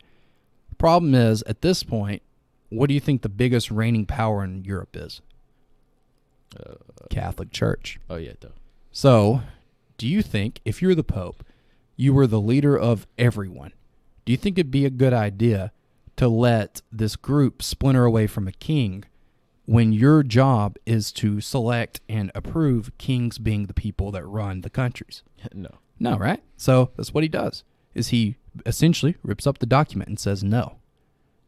The problem is, at this point, what do you think the biggest reigning power in Europe is? Catholic Church. Oh, yeah, duh. So, do you think, if you're the Pope, you were the leader of everyone, do you think it'd be a good idea to let this group splinter away from a king when your job is to select and approve kings being the people that run the countries? No, right? So that's what he does, is he essentially rips up the document and says, no,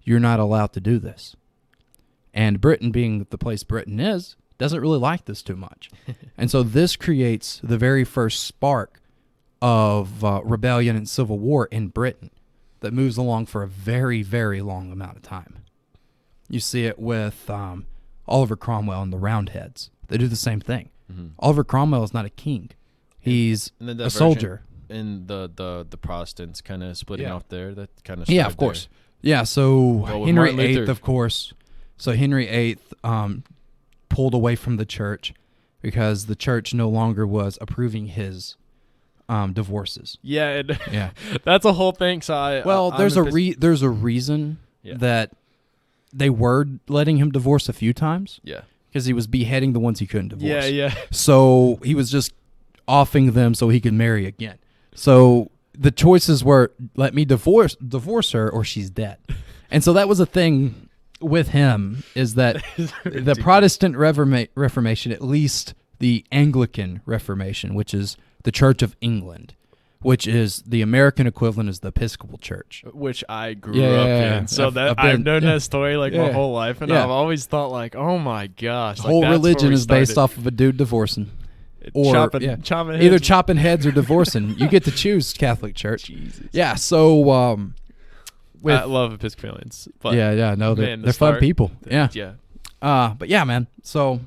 you're not allowed to do this. And Britain, being the place Britain is, doesn't really like this too much. And so this creates the very first spark of rebellion and civil war in Britain that moves along for a very, very long amount of time. You see it with Oliver Cromwell and the Roundheads. They do the same thing. Oliver Cromwell is not a king. He's a soldier. And the Protestants kind of splitting off there. That kind of of course. Yeah, so Henry VIII, of course. So Henry VIII pulled away from the church because the church no longer was approving his divorces. Yeah, that's a whole thing. So there's a reason that they were letting him divorce a few times. Yeah, because he was beheading the ones he couldn't divorce. Yeah. So he was just offing them so he could marry again. So the choices were, let me divorce her or she's dead. And so that was a thing with him, is that the Protestant Reformation, at least the Anglican Reformation, which is the Church of England, which is the American equivalent is the Episcopal Church. Which I grew up in. So I've known that story my whole life, and I've always thought oh my gosh. The whole religion is based off of a dude divorcing. Or chopping heads. Either chopping heads or divorcing. You get to choose, Catholic Church. Jesus. Yeah, so I love Episcopalians. But no, they're fun people. Yeah. But yeah, man. So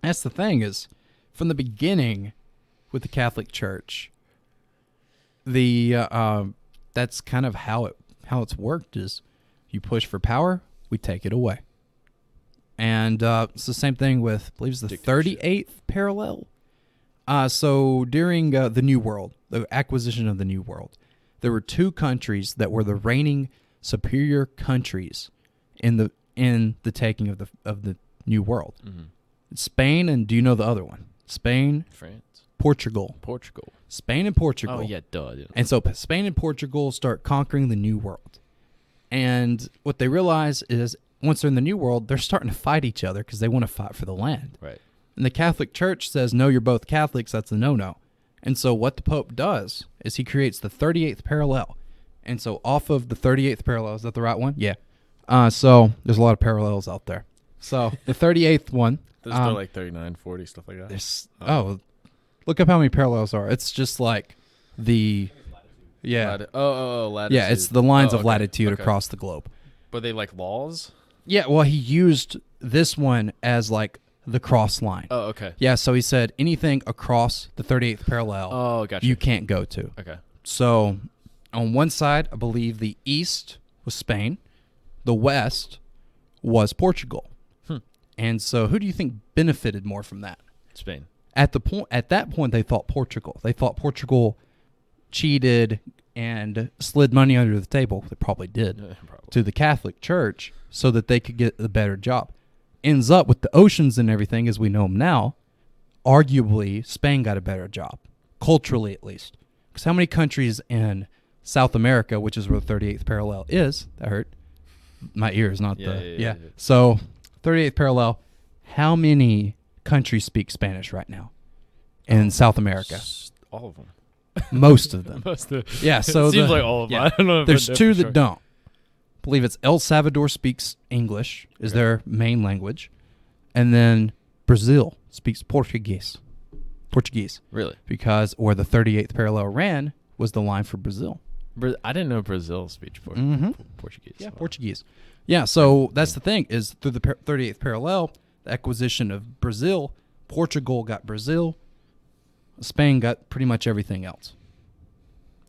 that's the thing, is from the beginning with the Catholic Church, that's kind of how it's worked, is you push for power, we take it away. And it's the same thing with, I believe it's the 38th parallel. So during the New World, the acquisition of the New World, there were two countries that were the reigning superior countries in the taking of the New World. Spain, and do you know the other one? Spain, France, Portugal. Spain and Portugal. Oh yeah, duh. And so Spain and Portugal start conquering the New World. And what they realize is, once they're in the New World, they're starting to fight each other because they want to fight for the land. Right. And the Catholic Church says, no, you're both Catholics. That's a no-no. And so what the Pope does is he creates the 38th parallel. And so off of the 38th parallel, is that the right one? Yeah. So there's a lot of parallels out there. So the 38th one. There's still like 39, 40, stuff like that. Look up how many parallels are. It's just like the... Yeah. Latitude. Yeah, it's the lines of latitude across the globe. But they like laws? Yeah, well, he used this one as like the cross line. Oh, okay. Yeah, so he said anything across the 38th parallel, gotcha, you can't go to. Okay. So on one side, I believe the east was Spain. The west was Portugal. And so who do you think benefited more from that? Spain. At that point, they thought Portugal. They thought Portugal cheated and slid money under the table. They probably did Probably. to the Catholic Church so that they could get a better job. Ends up with the oceans and everything as we know them now. Arguably, Spain got a better job, culturally at least. Because how many countries in South America, which is where the 38th parallel is, that hurt my ears, not Yeah. So 38th parallel, how many countries speak Spanish right now in South America? All of them. Most of them. Most of Yeah, so seems like all of them. yeah. I don't know if There's I know two for that sure. don't. I believe it's El Salvador speaks English, is Okay. their main language. And then Brazil speaks Portuguese. Really? Because where the 38th parallel ran was the line for Brazil. I didn't know Brazil speaks Mm-hmm. Portuguese. Yeah, Wow. Portuguese. Yeah, so that's the thing is through the 38th parallel, the acquisition of Brazil, Portugal got Brazil, Spain got pretty much everything else.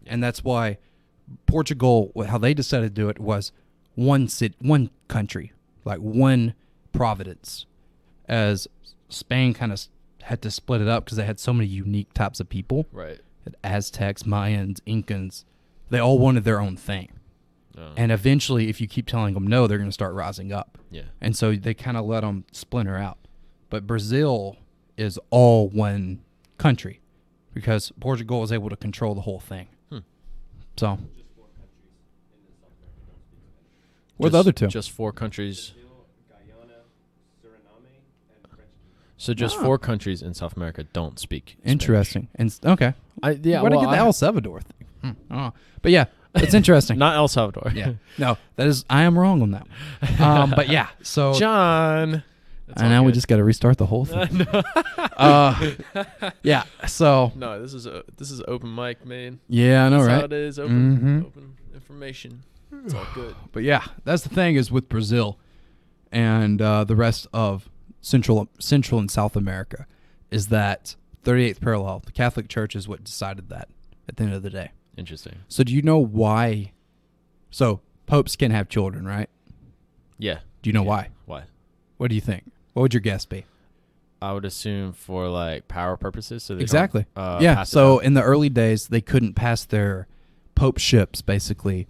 And that's why Portugal, how they decided to do it was one country, like one providence, as Spain kind of had to split it up because they had so many unique types of people. Right. Aztecs, Mayans, Incans, they all wanted their own thing. Oh. And eventually, if you keep telling them no, they're going to start rising up. Yeah. And so they kind of let them splinter out. But Brazil is all one country because Portugal was able to control the whole thing. So, Just 4 countries in the South America don't speak Spanish. what are the other two? Just 4 countries. Brazil, Guyana, Suriname, and French Guiana. So just 4 countries in South America don't speak Spanish. Interesting. And okay. Yeah. Where did I well, get the El Salvador thing? I don't know. But yeah, it's interesting. Not El Salvador. Yeah. No, I am wrong on that one. But yeah, so John. That's I all know we good. just got to restart the whole thing. Yeah, so No, this is open mic, man. yeah, I know, That's how right? it is. Open, Mhm. open information. It's all good. But yeah, that's the thing is with Brazil and the rest of Central and South America is that 38th parallel, the Catholic Church is what decided that at the end of the day. Interesting. So do you know why? So popes can have children, right? Yeah. Do you know Yeah. why? Why? What do you think? What would your guess be? I would assume for like power purposes. So they Exactly. Don't, Yeah. pass it So down. in the early days, they couldn't pass their popeships basically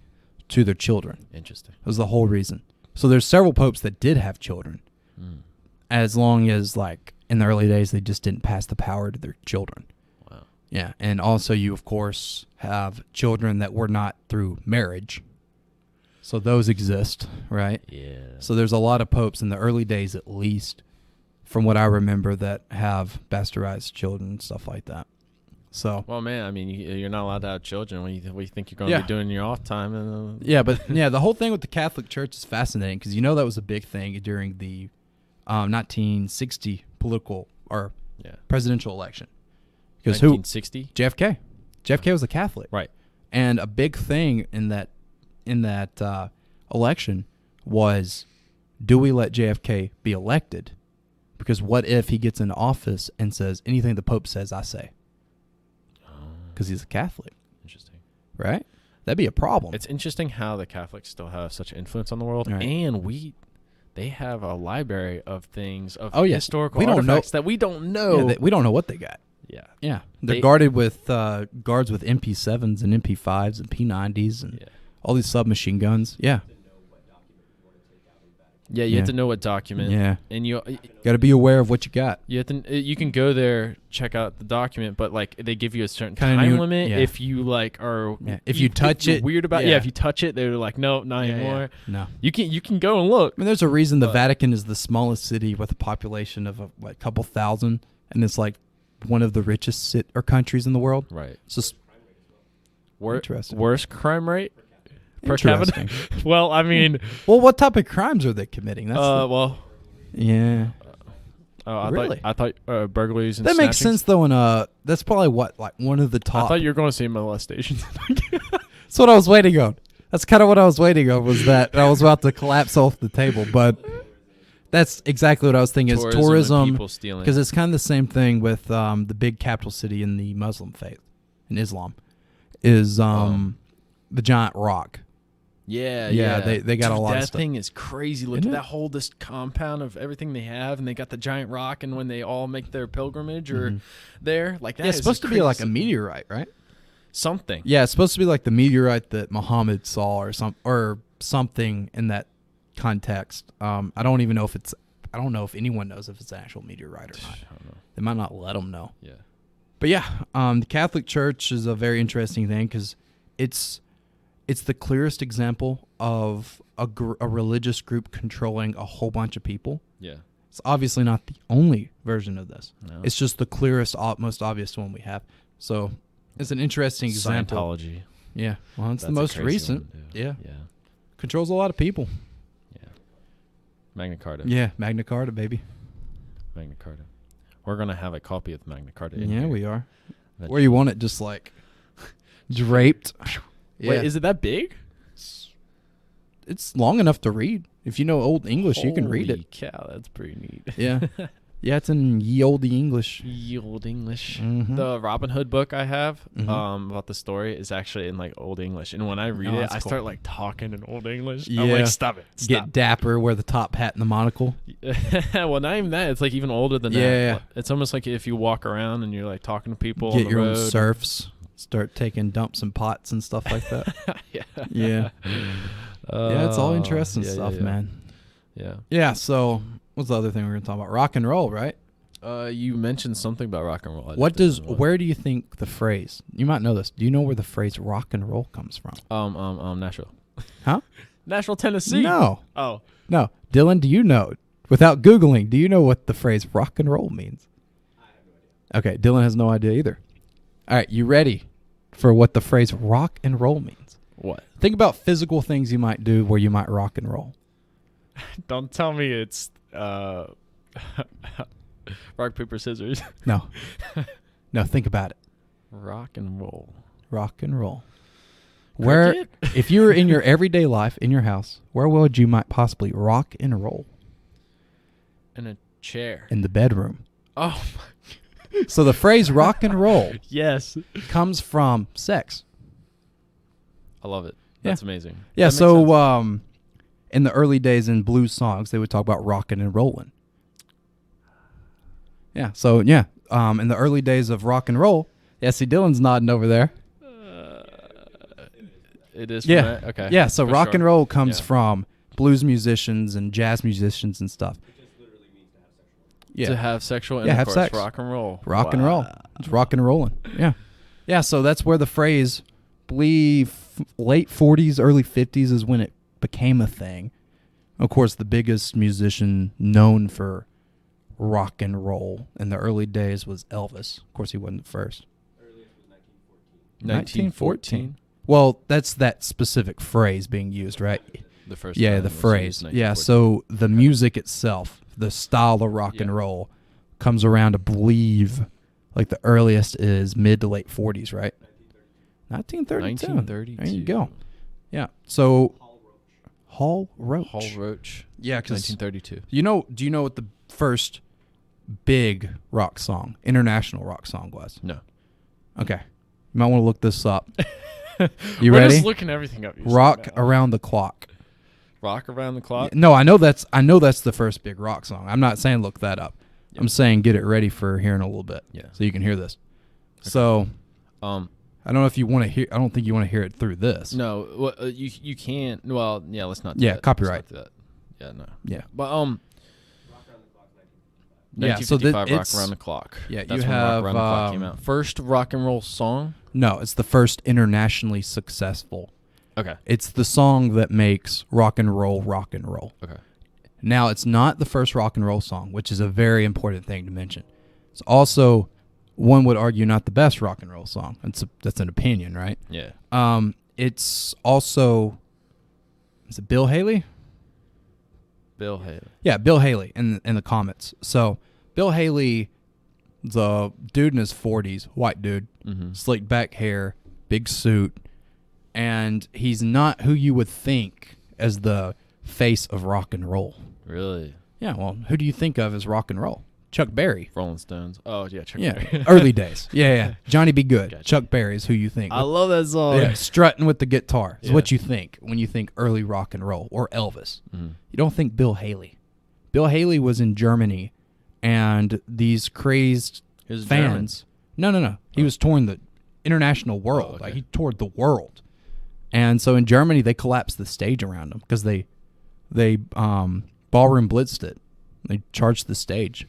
to their children. Interesting. That was the whole reason. So there's several popes that did have children, Mm. as long as like in the early days they just didn't pass the power to their children. Wow. Yeah, and also you of course have children that were not through marriage. So those exist, right? Yeah. So there's a lot of popes in the early days, at least, from what I remember, that have bastardized children and stuff like that. So Well, man, I mean, you're not allowed to have children. What do you think you're going to Yeah. be doing in your off time? yeah, but yeah, the whole thing with the Catholic Church is fascinating because you know that was a big thing during the 1960 political or Yeah. presidential election. Because who? 1960? JFK. JFK was a Catholic, Right. and a big thing in that election was, do we let JFK be elected? Because what if he gets into office and says anything the Pope says, I say? Because he's a Catholic, Interesting. right? That'd be a problem. It's interesting how the Catholics still have such influence on the world, Right. and they have a library of things of Oh, yeah. historical We don't know- artifacts that we don't know. Yeah, we don't know what they got. Yeah. Yeah, they're They- guarded with guards with MP7s and MP5s and P90s and Yeah. all these submachine guns. Yeah, To know what document you want to take out in the Vatican. Yeah, you Yeah. have to know what document. yeah. And you Got to be aware of what you got. have to you can go there, check out the document, but like they give you a certain Kinda time new- limit yeah. if you like are Yeah. If you touch you're it- weird about yeah. if you touch it, they're like no, not anymore. No. You can go and look. I mean, there's a reason the But- Vatican is the smallest city with a population of a couple thousand, and it's like one of the richest or countries in the world. Right. It's just Interesting. Worst crime rate per capita. interesting. Well, I mean, Well, what type of crimes are they committing? That's well, yeah. I Really? thought burglaries and That makes snatchings. sense though. That's probably what like one of the top. I thought you were going to say molestations. That's what I was waiting on. That's kind of what I was waiting on. Was that I was about to collapse off the table, but that's exactly what I was thinking. Is and tourism people stealing. because it's kind of the same thing with the big capital city in the Muslim faith, in Islam, is the giant rock Yeah. They got a lot of That stuff. thing is crazy. Look Isn't at it? that whole this compound of everything they have, and they got the giant rock, and when they all make their pilgrimage or there, like that. Yeah, it's is supposed to be like a crazy. meteorite, right? Something. Yeah, it's supposed to be like the meteorite that Muhammad saw or something in that context. I don't even know if it's. I don't know if anyone knows if it's an actual meteorite or not. I don't know. They might not let them know. Yeah. But yeah, the Catholic Church is a very interesting thing because it's the clearest example of a religious group controlling a whole bunch of people. Yeah. It's obviously not the only version of this. No. It's just the clearest, most obvious one we have. So it's an interesting example. Scientology. Yeah, well, it's the That's a most crazy recent. one, too. Yeah, Yeah. controls a lot of people. Yeah. Magna Carta. Yeah, Magna Carta, baby. Magna Carta. We're gonna have a copy of Magna Carta. In Yeah, here. we are. That- Where you want it, just like draped. Yeah. Wait, is it that big? It's long enough to read. If you know Old English, you can read it. Holy cow, that's pretty neat. Yeah. Yeah, it's in ye olde English. Ye Old English. Mhm. The Robin Hood book I have Mhm. about the story is actually in like Old English, and when I read Oh, it, that's I cool. start like talking in Old English. I'm Yeah. like, stop it, Get stop. dapper, wear the top hat and the monocle. Well, not even that. It's like even older than Yeah. that. It's almost like if you walk around and you're like talking to people on Get the your own road. surfs. Start taking dumps and pots and stuff like that. Yeah. Yeah. Yeah, it's all interesting yeah, stuff, yeah. man. Yeah. Yeah, so what's the other thing we're going to talk about? Rock and roll, right? You mentioned something about rock and roll. I What just didn't know where do you think the phrase, you might know this, do you know where the phrase rock and roll comes from? Nashville. Huh? Nashville, Tennessee. No. Oh. No. Dylan, do you know, without Googling, do you know what the phrase rock and roll means? I have no idea. Okay, Dylan has no idea either. All right, you ready for what the phrase rock and roll means? What? Think about physical things you might do where you might rock and roll. Don't tell me it's rock, paper, scissors. No. No, think about it. Rock and roll. Rock and roll. Where, Cricket? if you were in your everyday life, in your house, where would you might possibly rock and roll? In a chair. In the bedroom. Oh, So the phrase rock and roll yes. comes from sex. I love it. Yeah. That's amazing. Yeah, That makes so sense. in the early days in blues songs, they would talk about rocking and rolling. Yeah, so yeah, in the early days of rock and roll, yeah, see Dylan's nodding over there. It is. Yeah, From that? Okay. yeah, so for rock sure. and roll comes Yeah. from blues musicians and jazz musicians and stuff. It just literally means to have sexual. Yeah, To have sexual Yeah, have intercourse. sex. Rock and roll. rock and roll. Wow. It's rock and rolling. Yeah, yeah. So that's where the phrase, believe late 40s, early 50s is when it became a thing. Of course, the biggest musician known for rock and roll in the early days was Elvis. Of course, he wasn't the first. Earliest was 1914. 1914. Well, that's that specific phrase being used, right? The first. Yeah, time the was phrase. used, Yeah, 1914. so the music itself, the style of rock and Yeah. roll, comes around, I believe, like the earliest is mid to late 40s, right? 1932. 1932. There you go. Yeah. So Hall Roach. Hall Roach. Hall Roach. Yeah, because 1932. do you know what the first big rock song, international rock song was? No. Okay. You might want to look this up. You We're ready? just looking everything up. You're Rock saying now. Around the Clock. Rock around the clock. No, I know that's the first big rock song. I'm not saying look that up. Yeah. I'm saying get it ready for hearing a little bit. Yeah. So you can hear this. So I don't know if you want to hear. I don't think you want to hear it through this. No, well, you can't. Well, yeah, let's not. Do Yeah, that. copyright. Let's not do that. Yeah, no. Yeah. But Rock Around the Clock, 1955. Yeah, so 1955 Rock it's- Around the Clock. Yeah, That's you when have, Rock Around the Clock came out. First rock and roll song. No, it's the first internationally successful. Okay. It's the song that makes rock and roll rock and roll. Okay. Now, it's not the first rock and roll song, which is a very important thing to mention. It's also, one would argue, not the best rock and roll song. That's an opinion, right? Yeah. It's also, is it Bill Haley? Bill Haley. Yeah, Bill Haley in the comments. So Bill Haley, the dude in his 40s, white dude, Mm-hmm. slicked back hair, big suit, and he's not who you would think as the face of rock and roll. Really? Yeah, well, who do you think of as rock and roll? Chuck Berry. Rolling Stones. Oh yeah, Chuck Yeah, Berry. early days. Yeah. Johnny Be Good. Gotcha. Chuck Berry is who you think. I love that song. Yeah, strutting with the guitar is Yeah. what you think when you think early rock and roll or Elvis. Mm-hmm. You don't think Bill Haley. Bill Haley was in Germany, and these crazed His fans. No. He was touring the international world. Oh, okay. Like he toured the world, and so in Germany they collapsed the stage around him because they ballroom blitzed it. They charged the stage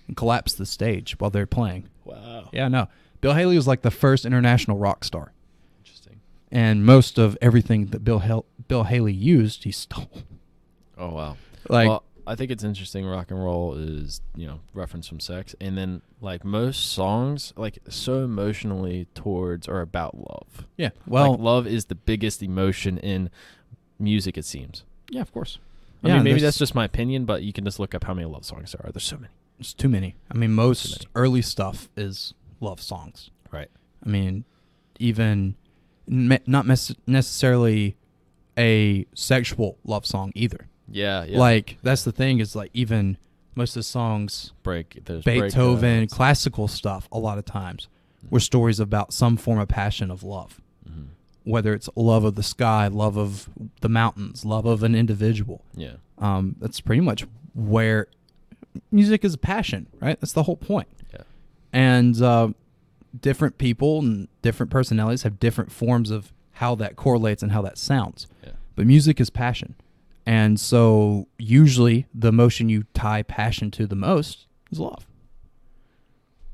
and collapsed the stage while they're playing. Wow. Yeah, no. Bill Haley was like the first international rock star. Interesting. And most of everything that Bill Haley used, he stole. Oh wow. Like, well, I think it's interesting. Rock and roll is, reference from sex, and then like most songs, like so emotionally towards or about love. yeah, well, Like, love is the biggest emotion in music, it seems. yeah, of course. I Yeah, mean, maybe there's- that's just my opinion, but you can just look up how many love songs there are. There's so many. It's too many. I mean, most early stuff is love songs. Right. I mean, even not necessarily a sexual love song either. Yeah. Like, that's the thing is, like, even most of the songs, There's Beethoven, breakups. classical stuff, a lot of times, were stories about some form of passion of love. Mhm. Whether it's love of the sky, love of the mountains, love of an individual. Yeah. That's pretty much where music is a passion, right? That's the whole point. Yeah. And different people and different personalities have different forms of how that correlates and how that sounds. Yeah. But music is passion. And so usually the emotion you tie passion to the most is love.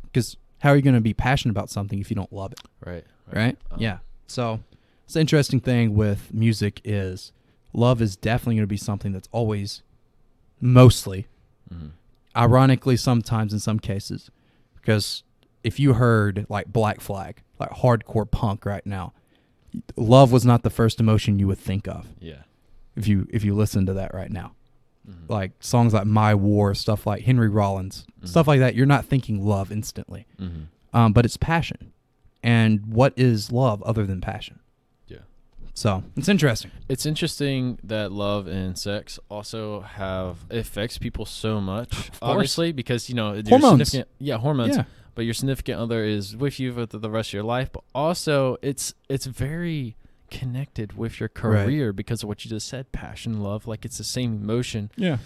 Because how are you going to be passionate about something if you don't love it? Right? Yeah. So it's the interesting thing with music is love is definitely going to be something that's always mostly, Mhm. ironically sometimes in some cases, because if you heard like Black Flag, like hardcore punk right now, love was not the first emotion you would think of Yeah. if you listen to that right now. Mhm. Like songs like My War, stuff like Henry Rollins, stuff like that, you're not thinking love instantly. Mhm. But it's passion. And what is love other than passion? Yeah. So it's interesting. It's interesting that love and sex also it affects people so much, obviously, because, your Hormones. hormones. Yeah. But your significant other is with you for the rest of your life. But also, it's very connected with your career because of what you just said, passion, love. Like, it's the same emotion. Yeah.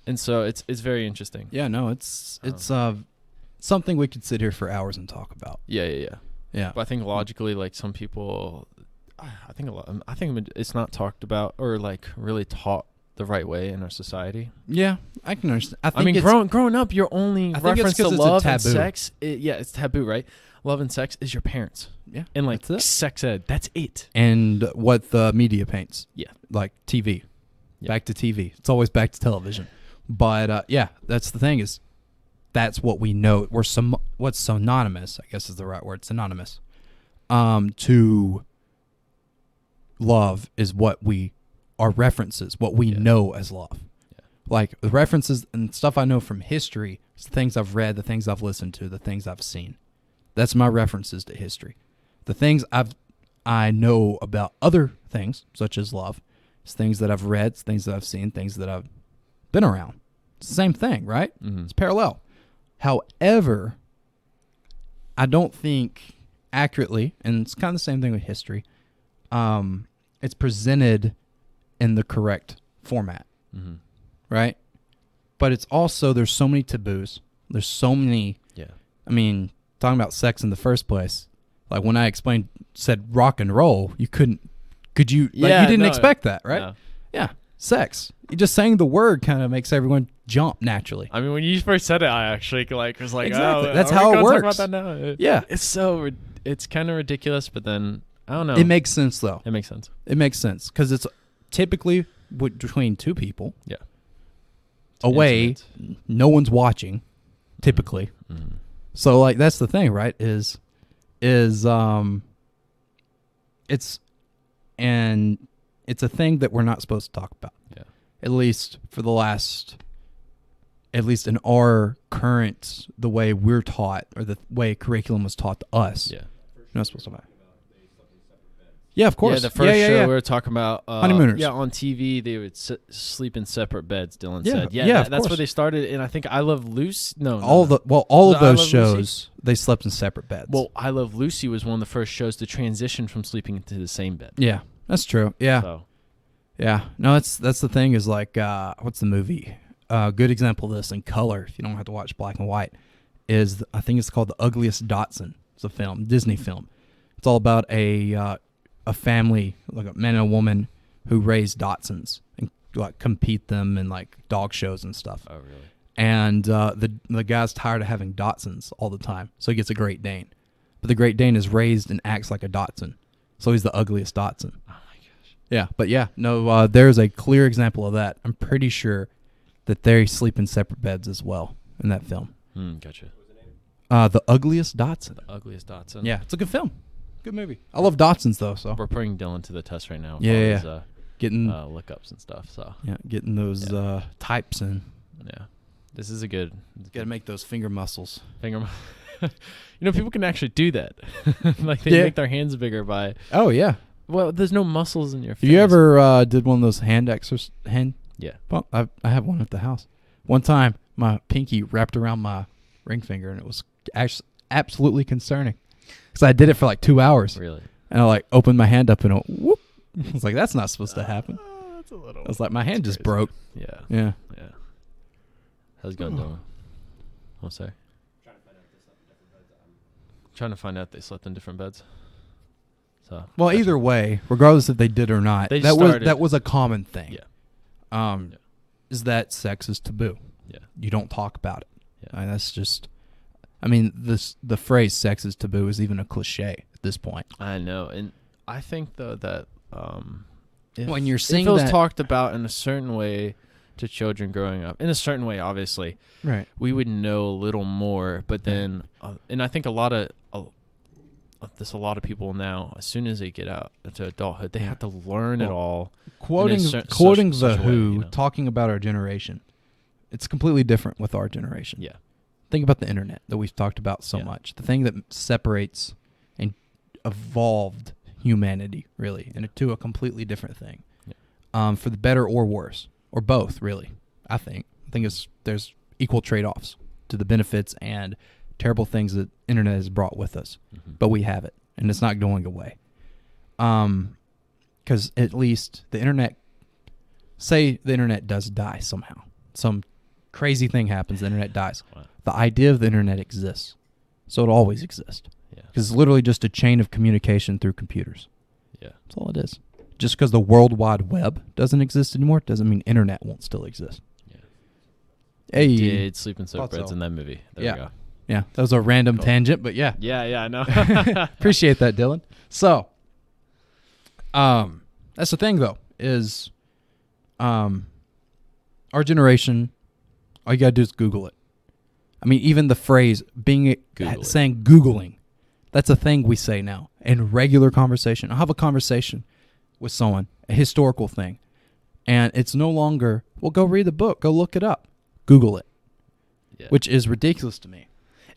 And so it's very interesting. Yeah, no, it's something we could sit here for hours and talk about. Yeah. Yeah. But I think logically, like, some people, I think it's not talked about or like really taught the right way in our society. Yeah, I can understand. I mean, growing up, your only I think it's reference to 'cause it's a love and taboo. sex, it's taboo, right? Love and sex is your parents. Yeah, And like that's it. sex ed, that's it. And what the media paints. Yeah. Like TV. Yeah. Back to TV. It's always back to television. But yeah, that's the thing is that's what we know. What's synonymous, I guess is the right word, synonymous, to love is what our references, what we know as love. Yeah. Like the references and stuff I know from history, it's the things I've read, the things I've listened to, the things I've seen. That's my references to history. The things I know about other things, such as love, it's things that I've read, it's things that I've seen, things that I've been around. It's the same thing, right? Mm-hmm. It's parallel. However, I don't think accurately, and it's kind of the same thing with history, it's presented in the correct format, Mm-hmm. right? But it's also, there's so many taboos. There's so many, Yeah. I mean, talking about sex in the first place, like when I said rock and roll, you didn't expect that, right? No. Yeah. Sex. Just saying the word kind of makes everyone jump naturally. I mean, when you first said it, I actually was like, Exactly. oh, That's are we how it gonna talk works. about that now? Yeah. It's kind of ridiculous, but then I don't know. It makes sense, though. It makes sense. It makes sense because it's typically between two people. Yeah. Away, Intimate. no one's watching, typically. Mm-hmm. So, like, that's the thing, right? It's a thing that we're not supposed to talk about. Yeah. At least in our current, the way we're taught or the way curriculum was taught to us. Yeah. You're not supposed to talk about. Yeah, of course. Yeah, the first show yeah. we were talking about. Honeymooners. Yeah, on TV, they would sleep in separate beds, Dylan Yeah, said. yeah, of that's course. where they started. And I think I Love Lucy. No, all no. of I those Love shows, Lucy? they slept in separate beds. Well, I Love Lucy was one of the first shows to transition from sleeping into the same bed. yeah, that's true. Yeah, So, yeah. No, that's the thing is like, what's the movie? Good example of this in color, if you don't have to watch black and white, is I think it's called The Ugliest Dotson. It's a film, Disney film. It's all about a family, like a man and a woman, who raise Dachshunds and like compete them in like dog shows and stuff. oh, really? And the guy's tired of having Dachshunds all the time, so he gets a Great Dane. But the Great Dane is raised and acts like a Dachshund, so he's the ugliest Dachshund. Oh, my gosh. Yeah, but yeah, no, there's a clear example of that. I'm pretty sure that they sleep in separate beds as well in that film. Gotcha. The Ugliest Dotson. The Ugliest Dotson. Yeah, it's a good film. Good movie. I love Dotsons though, so We're putting Dylan to the test right now. with Yeah, all yeah. his, getting lookups and stuff. So, getting those types in. yeah. This is a good Got to make those finger muscles. finger. People can actually do that. Like they Yeah. make their hands bigger by. Oh yeah. Well, there's no muscles in your Have fingers. you ever did one of those hand Yeah. Well, I have one at the house. One time, my pinky wrapped around my ring finger, and it was actually absolutely concerning. Because I did it for like 2 hours, Really? and I like opened my hand up, and it whoop. I was like, "That's not supposed to happen." That's a little. I was like, "My hand just crazy. broke." Yeah. Yeah. Yeah. How's it going, Dylan? What's that? Trying to find out if they slept in different beds. Trying to find out they slept in different beds. So. Well, either way, regardless if they did or not, They that started- was a common thing. Yeah. Yeah. Yeah. Is that sex is taboo? Yeah. You don't talk about it. Yeah. That's just. I mean, the phrase "sex is taboo" is even a cliche at this point. I know, and I think though that if, When you're if seeing it was that- talked about in a certain way to children growing up, in a certain way, obviously, Right. we would know a little more. But then, and I think a lot of people now, as soon as they get out into adulthood, they have to learn it Well, all. Quoting such The a way, Who, talking about our generation, it's completely different with our generation. Yeah. Think about the internet that we've talked about so Yeah. much. The thing that separates and evolved humanity, really, into a completely different thing. Yeah. For the better or worse, or both, really. I think there's equal trade-offs to the benefits and terrible things that internet has brought with us. Mm-hmm. But we have it, and it's not going away. Because at least the internet, say the internet does die somehow. Some crazy thing happens, the internet dies. Wow. The idea of the internet exists. So it'll always exist. Yeah. Because it's literally just a chain of communication through computers. Yeah. That's all it is. Just because the World Wide Web doesn't exist anymore doesn't mean internet won't still exist. Yeah. Hey. Did sleep in separate Thought beds so. in that movie. There Yeah. we go. Yeah, that was a random Cool. tangent, but yeah. Yeah, I know. Appreciate that, Dylan. So, that's the thing, though, is our generation, all you got to do is Google it. I mean, even the phrase saying Googling, that's a thing we say now in regular conversation. I'll have a conversation with someone, a historical thing, and it's no longer, well, go read the book, go look it up. Google it, Yeah. which is ridiculous to me.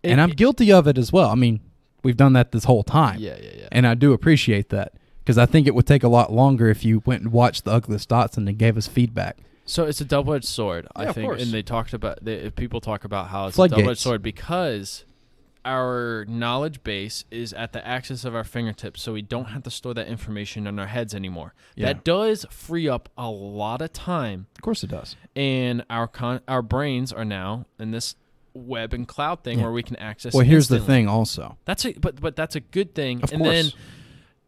And I'm guilty of it as well. I mean, we've done that this whole time. Yeah. And I do appreciate that because I think it would take a lot longer if you went and watched The Ugliest Dotson and gave us feedback. So it's a double-edged sword, Yeah, I of think, course. and they talked about people talk about how it's a Floodgates. double-edged sword because our knowledge base is at the axis of our fingertips, so we don't have to store that information in our heads anymore. Yeah. That does free up a lot of time, Of course it does. and our brains are now in this web and cloud thing Yeah. where we can access. Well, here's the instantly. thing also. That's but that's a good thing. Of and course. then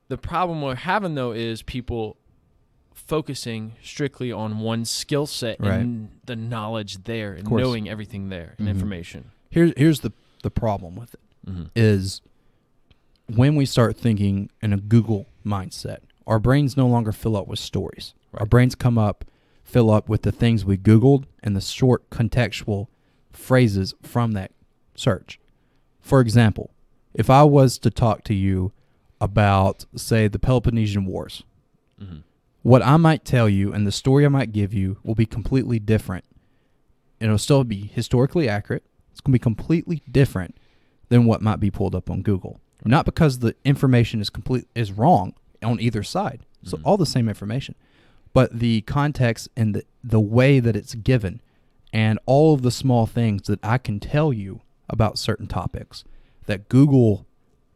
the problem we're having though is people focusing strictly on one skill set and the knowledge there and course. knowing everything there and Mhm. information. Here's the problem with it Mm-hmm. is when we start thinking in a Google mindset, our brains no longer fill up with stories. Our Right. brains fill up with the things we Googled and the short contextual phrases from that search. For example, if I was to talk to you about, say, the Peloponnesian Wars, Mm-hmm. what I might tell you and the story I might give you will be completely different. It'll still be historically accurate. It's going to be completely different than what might be pulled up on Google. Not because the information is wrong. on either side. So all the same information. But the context and the way that it's given and all of the small things that I can tell you about certain topics that Google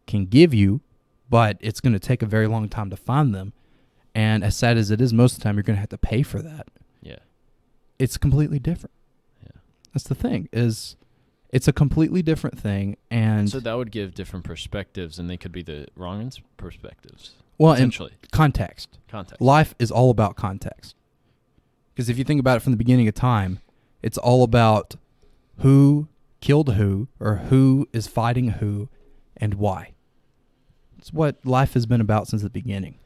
can give you, but it's going to take a very long time to find them. And as sad as it is, most of the time you're going to have to pay for that. Yeah. It's completely different. Yeah. That's the thing, is it's a completely different thing. And So that would give different perspectives, and they could be the wrong perspectives. well, and Potentially. context. Context. Life is all about context. Because if you think about it from the beginning of time, it's all about who killed who, or who is fighting who, and why. It's what life has been about since the beginning.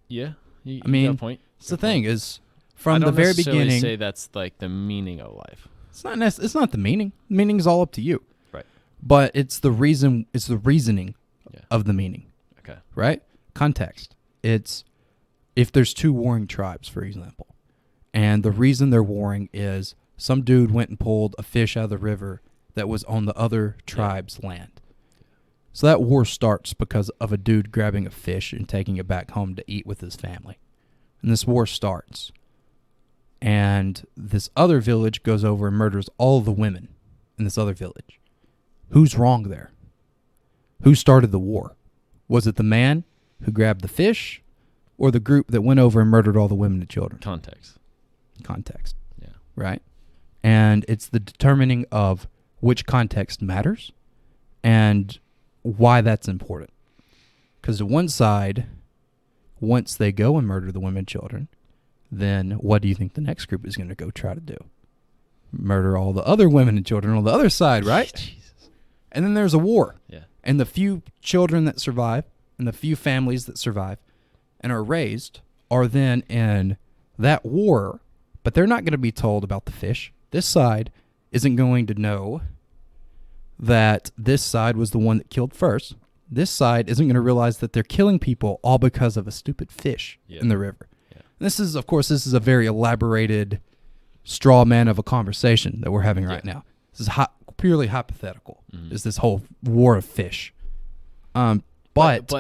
Yeah. You I mean, got a point. it's the thing is, from I the don't very necessarily beginning, say that's like the meaning of life. it's not the meaning. The meaning is all up to you. Right. But it's the reason. It's the reasoning Yeah. of the meaning. Okay. Right? Context. It's if there's two warring tribes, for example, and the reason they're warring is some dude went and pulled a fish out of the river that was on the other tribe's land. So that war starts because of a dude grabbing a fish and taking it back home to eat with his family. And this war starts. And this other village goes over and murders all of the women in this other village. Who's wrong there? Who started the war? Was it the man who grabbed the fish, or the group that went over and murdered all the women and children? Context. Context. Yeah. Right? And it's the determining of which context matters and why that's important. Because the one side, once they go and murder the women and children, then what do you think the next group is going to go try to do? Murder all the other women and children on the other side, right? Jesus. And then there's a war. Yeah. And the few children that survive and the few families that survive and are raised are then in that war, but they're not going to be told about the fish. This side isn't going to know that this side was the one that killed first. This side isn't going to realize that they're killing people all because of a stupid fish in the river. Yeah. This is a very elaborated straw man of a conversation that we're having right now. This is purely hypothetical. Is this whole war of fish? But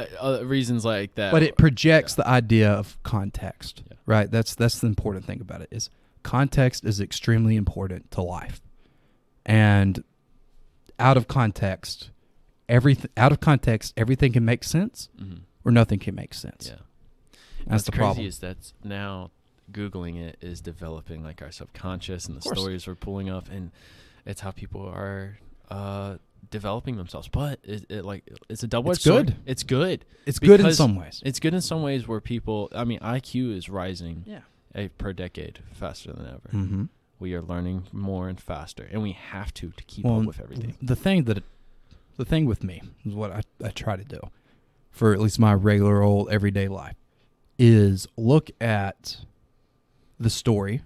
reasons like that. But it projects the idea of context, right? That's the important thing about it. Is context is extremely important to life, and out of context, everything can make sense, or nothing can make sense. Yeah. That's the crazy problem. Is that's now Googling it is developing like our subconscious and the course. stories we're pulling up, and it's how people are developing themselves. But it's a double-edged sword. good. It's good. It's good in because some ways. It's good in some ways where people, I mean, IQ is rising Yeah. per decade faster than ever. Mm-hmm. We are learning more and faster, and we have to keep Well, up with everything. The thing with me is what I try to do for at least my regular old everyday life is look at the story,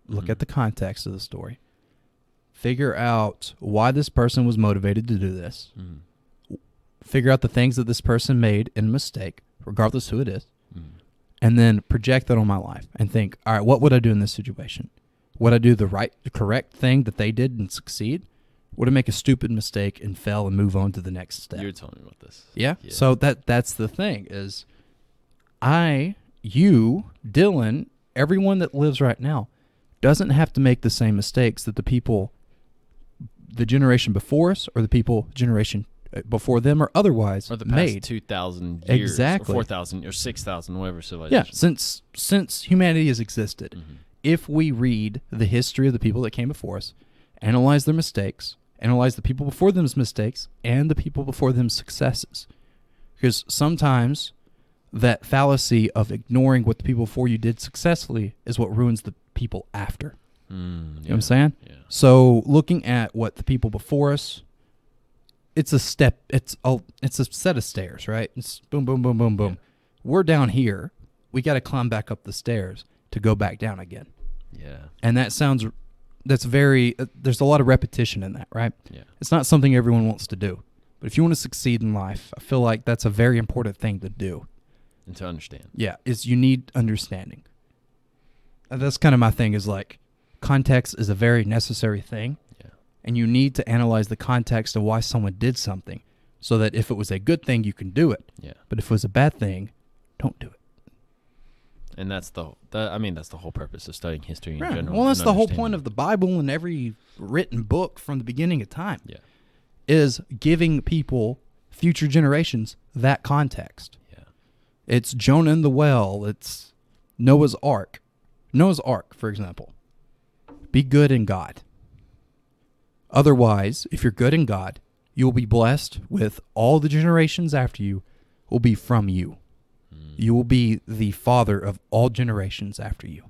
look at the context of the story, figure out why this person was motivated to do this, figure out the things that this person made in a mistake, regardless who it is, and then project that on my life and think, all right, what would I do in this situation? Would I do the correct thing that they did and succeed? Would I make a stupid mistake and fail and move on to the next step? You were telling me about this. Yeah. So that's the thing is you, Dylan, everyone that lives right now doesn't have to make the same mistakes that the generation before us or the people generation before them or otherwise or the past made. 2,000 years. Exactly. Or 4,000 or 6,000, whatever civilization. Yeah. Since humanity has existed, if we read the history of the people that came before us, analyze their mistakes, analyze the people before them's mistakes, and the people before them's successes. Because sometimes that fallacy of ignoring what the people before you did successfully is what ruins the people after. You know what I'm saying? Yeah. So looking at what the people before us, it's a step, it's a set of stairs, right? It's boom, boom, boom, boom, boom. Yeah. We're down here. We got to climb back up the stairs to go back down again. Yeah. And that's very, there's a lot of repetition in that, right? Yeah. It's not something everyone wants to do. But if you want to succeed in life, I feel like that's a very important thing to do. And to understand. Yeah, is you need understanding. And that's kind of my thing is like, context is a very necessary thing. Yeah. And you need to analyze the context of why someone did something so that if it was a good thing, you can do it. Yeah. But if it was a bad thing, don't do it. And that's the whole purpose of studying history in general. Well, that's and the whole understanding. point of the Bible and every written book from the beginning of time. Yeah. Is giving people, future generations, that context. Yeah. It's Jonah in the well. It's Noah's Ark. Noah's Ark, for example. Be good in God. Otherwise, if you're good in God, you'll be blessed with all the generations after you will be from you. You will be the father of all generations after you.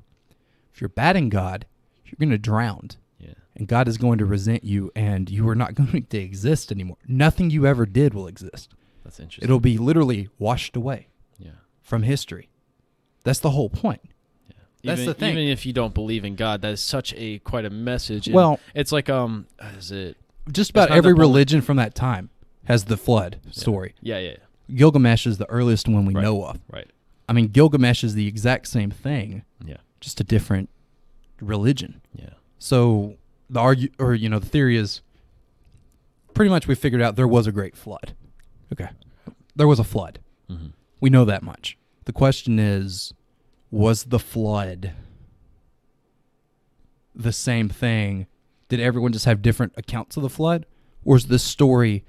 If you're bad in God, you're going to drown. Yeah. And God is going to resent you, and you are not going to exist anymore. Nothing you ever did will exist. That's interesting. It'll be literally washed away from history. That's the whole point. Yeah. That's the thing. Even if you don't believe in God, that is such quite a message. And Well, it's like is it just about not every the point- religion from that time has the flood story. Yeah. Gilgamesh is the earliest one we Right. know of. Right. I mean, Gilgamesh is the exact same thing, Yeah. just a different religion. Yeah. So the theory is pretty much we figured out there was a great flood. Okay. There was a flood. Mm-hmm. We know that much. The question is, was the flood the same thing? Did everyone just have different accounts of the flood? Or is this story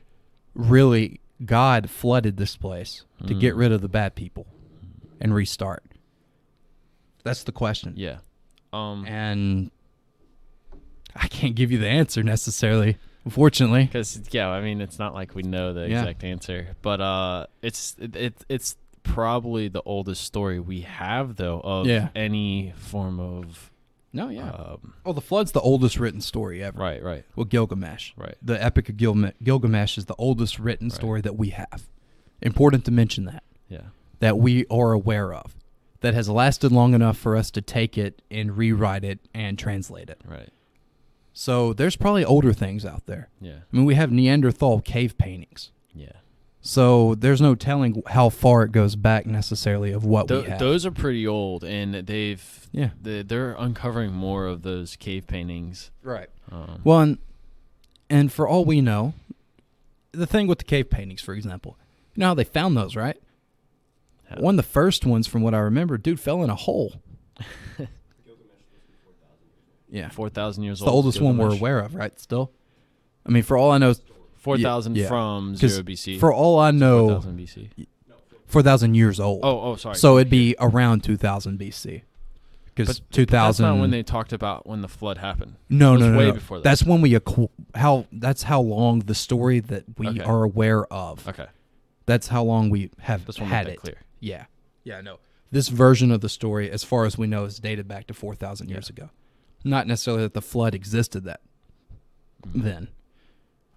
really God flooded this place to get rid of the bad people and restart? That's the question. Yeah. And I can't give you the answer necessarily, unfortunately. Because it's not like we know the Yeah. exact answer, but it's probably the oldest story we have though of any form of No, yeah. The flood's the oldest written story ever. right. Well, Gilgamesh. Right. The Epic of Gilgamesh is the oldest written story that we have. Important to mention that. Yeah. That we are aware of. That has lasted long enough for us to take it and rewrite it and translate it. Right. So there's probably older things out there. Yeah. I mean, we have Neanderthal cave paintings. Yeah. So there's no telling how far it goes back necessarily of what we have. Those are pretty old, and they're uncovering more of those cave paintings. Right. Well, and for all we know, the thing with the cave paintings, for example, you know how they found those, right? How? One of the first ones, from what I remember, dude fell in a hole. Yeah. 4,000 years It's old. the oldest one we're Gilgamesh. aware of, right? Still? I mean, for all I know, 4,000 Yeah. from 'Cause 0 BC. for all I know, 4,000 BC. 4,000 years old. Oh, sorry. So it'd be around 2000 BC. Because But 2000. that's not when they talked about when the flood happened. No, It was no. way before that. That's when we that's how long the story that we are aware of. Okay. That's how long we have Just want to had make it. that clear. Yeah. Yeah, no. This version of the story, as far as we know, is dated back to 4,000 years ago. Not necessarily that the flood existed then.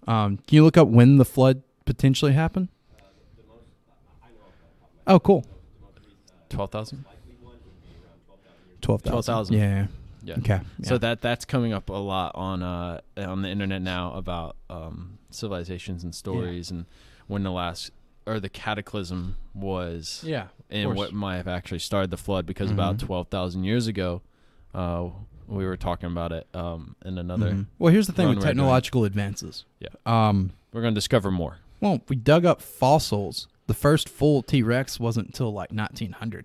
Can you look up when the flood potentially happened? Oh, cool. 12,000? 12,000. 12,000. Yeah. Yeah. Okay. So Yeah. that's coming up a lot on the internet now about civilizations and stories and when the cataclysm was. Yeah. And what might have actually started the flood, because about 12,000 years ago, we were talking about it in another. Well, here's the thing run with we're doing. technological advances. Yeah. We're going to discover more. Well, we dug up fossils. The first full T-Rex wasn't until like 1900.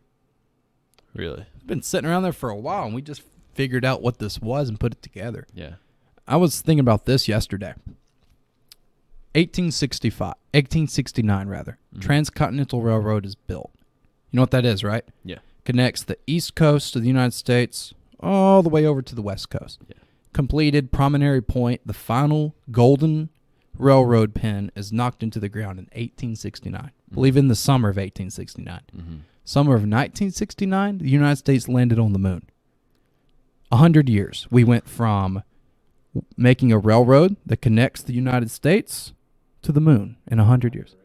Really? It's been sitting around there for a while, and we just figured out what this was and put it together. Yeah. I was thinking about this yesterday. 1869 rather. Transcontinental Railroad is built. You know what that is, right? Yeah. Connects the East Coast of the United States all the way over to the West Coast. Yeah. Completed Promontory Point. The final golden railroad pin is knocked into the ground in 1869. I believe in the summer of 1869. Summer of 1969, the United States landed on the moon. 100 years. We went from making a railroad that connects the United States to the moon in 100 years.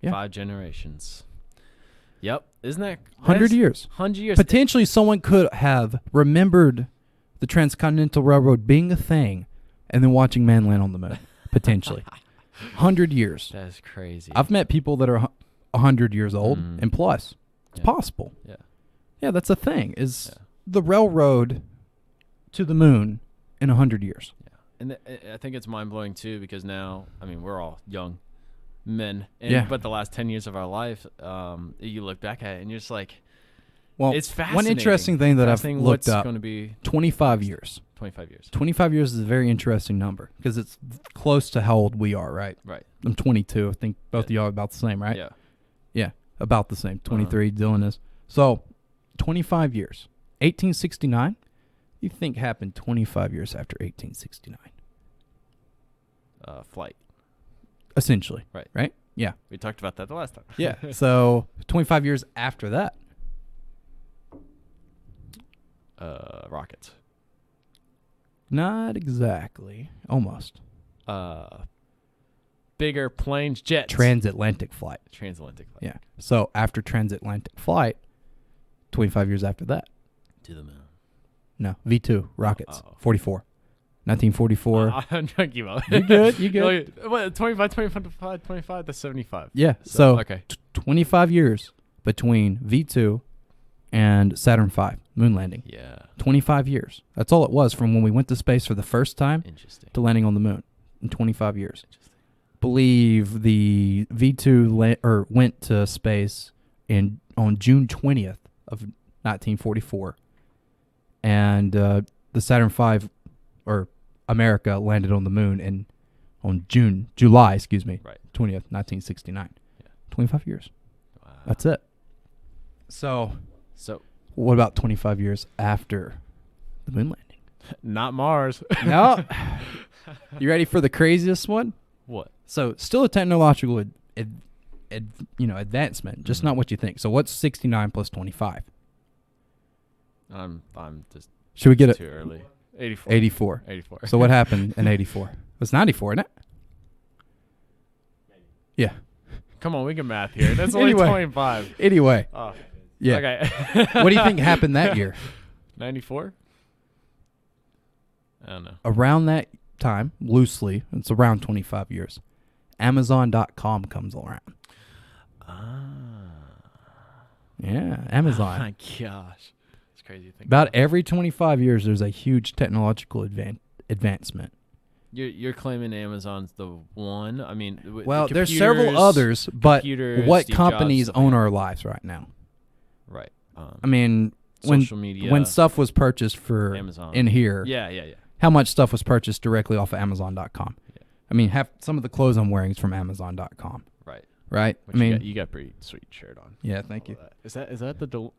Yeah. 5 generations. Yep. Isn't that 100 years. 100 years. Potentially someone could have remembered the Transcontinental Railroad being a thing and then watching man land on the moon. Potentially. 100 years. That's crazy. I've met people that are 100 years old and plus. It's possible. Yeah. Yeah, that's a thing. Is the railroad to the moon in 100 years. Yeah. And I think it's mind-blowing, too, because now, I mean, we're all young. men. Yeah. But the last 10 years of our life, you look back at it and you're just like, Well, it's fascinating. one interesting thing that I've Fascinating looked what's up, going to be 25 years. 25 years. 25 years is a very interesting number because it's close to how old we are, right? Right. I'm 22. I think both of y'all are about the same, right? Yeah. Yeah, about the same. 23, Dylan is. So, 25 years. 1869, you think happened 25 years after 1869? Flight. Essentially. Right. Right? Yeah. We talked about that the last time. Yeah. So, 25 years after that. Rockets. Not exactly. Almost. Bigger planes, jets. Transatlantic flight. Transatlantic flight. Yeah. So, after transatlantic flight, 25 years after that. To the moon. No, V2 rockets. Oh. 44. 1944. I'm trying to keep up. You good? You good? What, 25, 25, that's 75. Yeah. So, okay. 25 years between V2 and Saturn V moon landing. Yeah. 25 years. That's all it was from when we went to space for the first time Interesting. to landing on the moon in 25 years. Believe the V2 went to space on June 20th of 1944, and the Saturn V or America landed on the moon on July 20th, 1969. Yeah. 25 years. Wow. That's it. So, So, what about 25 years after the moon landing? not Mars. No. You ready for the craziest one? What? So, still a technological advancement, just not what you think. So, what's 69 plus 25? I'm just Should we get too it? early. 84. 84. 84. So, what happened in 84? It was 94, isn't it? Yeah. Come on, we can math here. That's only Anyway. 25. Anyway. Oh, Yeah. okay. What do you think happened that year? 94? I don't know. Around that time, loosely, it's around 25 years, Amazon.com comes around. Yeah, Amazon. Oh my gosh. It's crazy to think About every 25 years, there's a huge technological advancement. You're claiming Amazon's the one? I mean, Well, there's several others, but computers, what Steve companies Jobs, own our lives right now? Right. I mean, Social media. when stuff was purchased for Amazon. in here, Yeah. how much stuff was purchased directly off of Amazon.com? Yeah. I mean, some of the clothes I'm wearing is from Amazon.com, Right. right? Which I mean, you got a pretty sweet shirt on. yeah, thank you. Is that the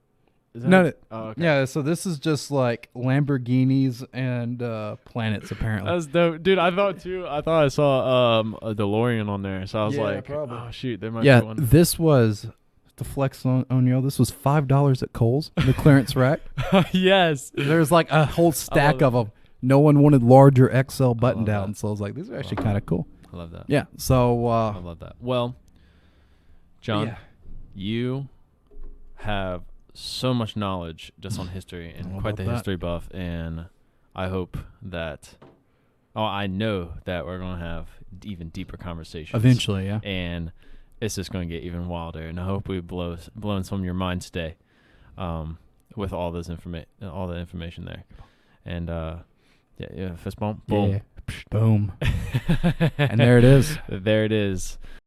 is that No, oh, okay. yeah, so this is just like Lamborghinis and planets, apparently. That's dope, dude. I thought I saw a DeLorean on there, so I was Yeah, like, probably. oh shoot, there might Yeah, be one. this was, to flex on y'all, this was $5 at Kohl's, the clearance rack. Yes. There's like a whole stack love of them. No one wanted larger XL button love that. downs, so I was like, these are actually kind of cool. I love that. Yeah, so, I love that. Well, John, yeah. you have so much knowledge just on history and How quite the about that? history buff, and I hope that I know that we're going to have even deeper conversations Eventually, yeah. and it's just going to get even wilder, and I hope we blown some of your minds today with all the information there. And yeah, fist bump, boom. Yeah. Boom. And there it is. There it is.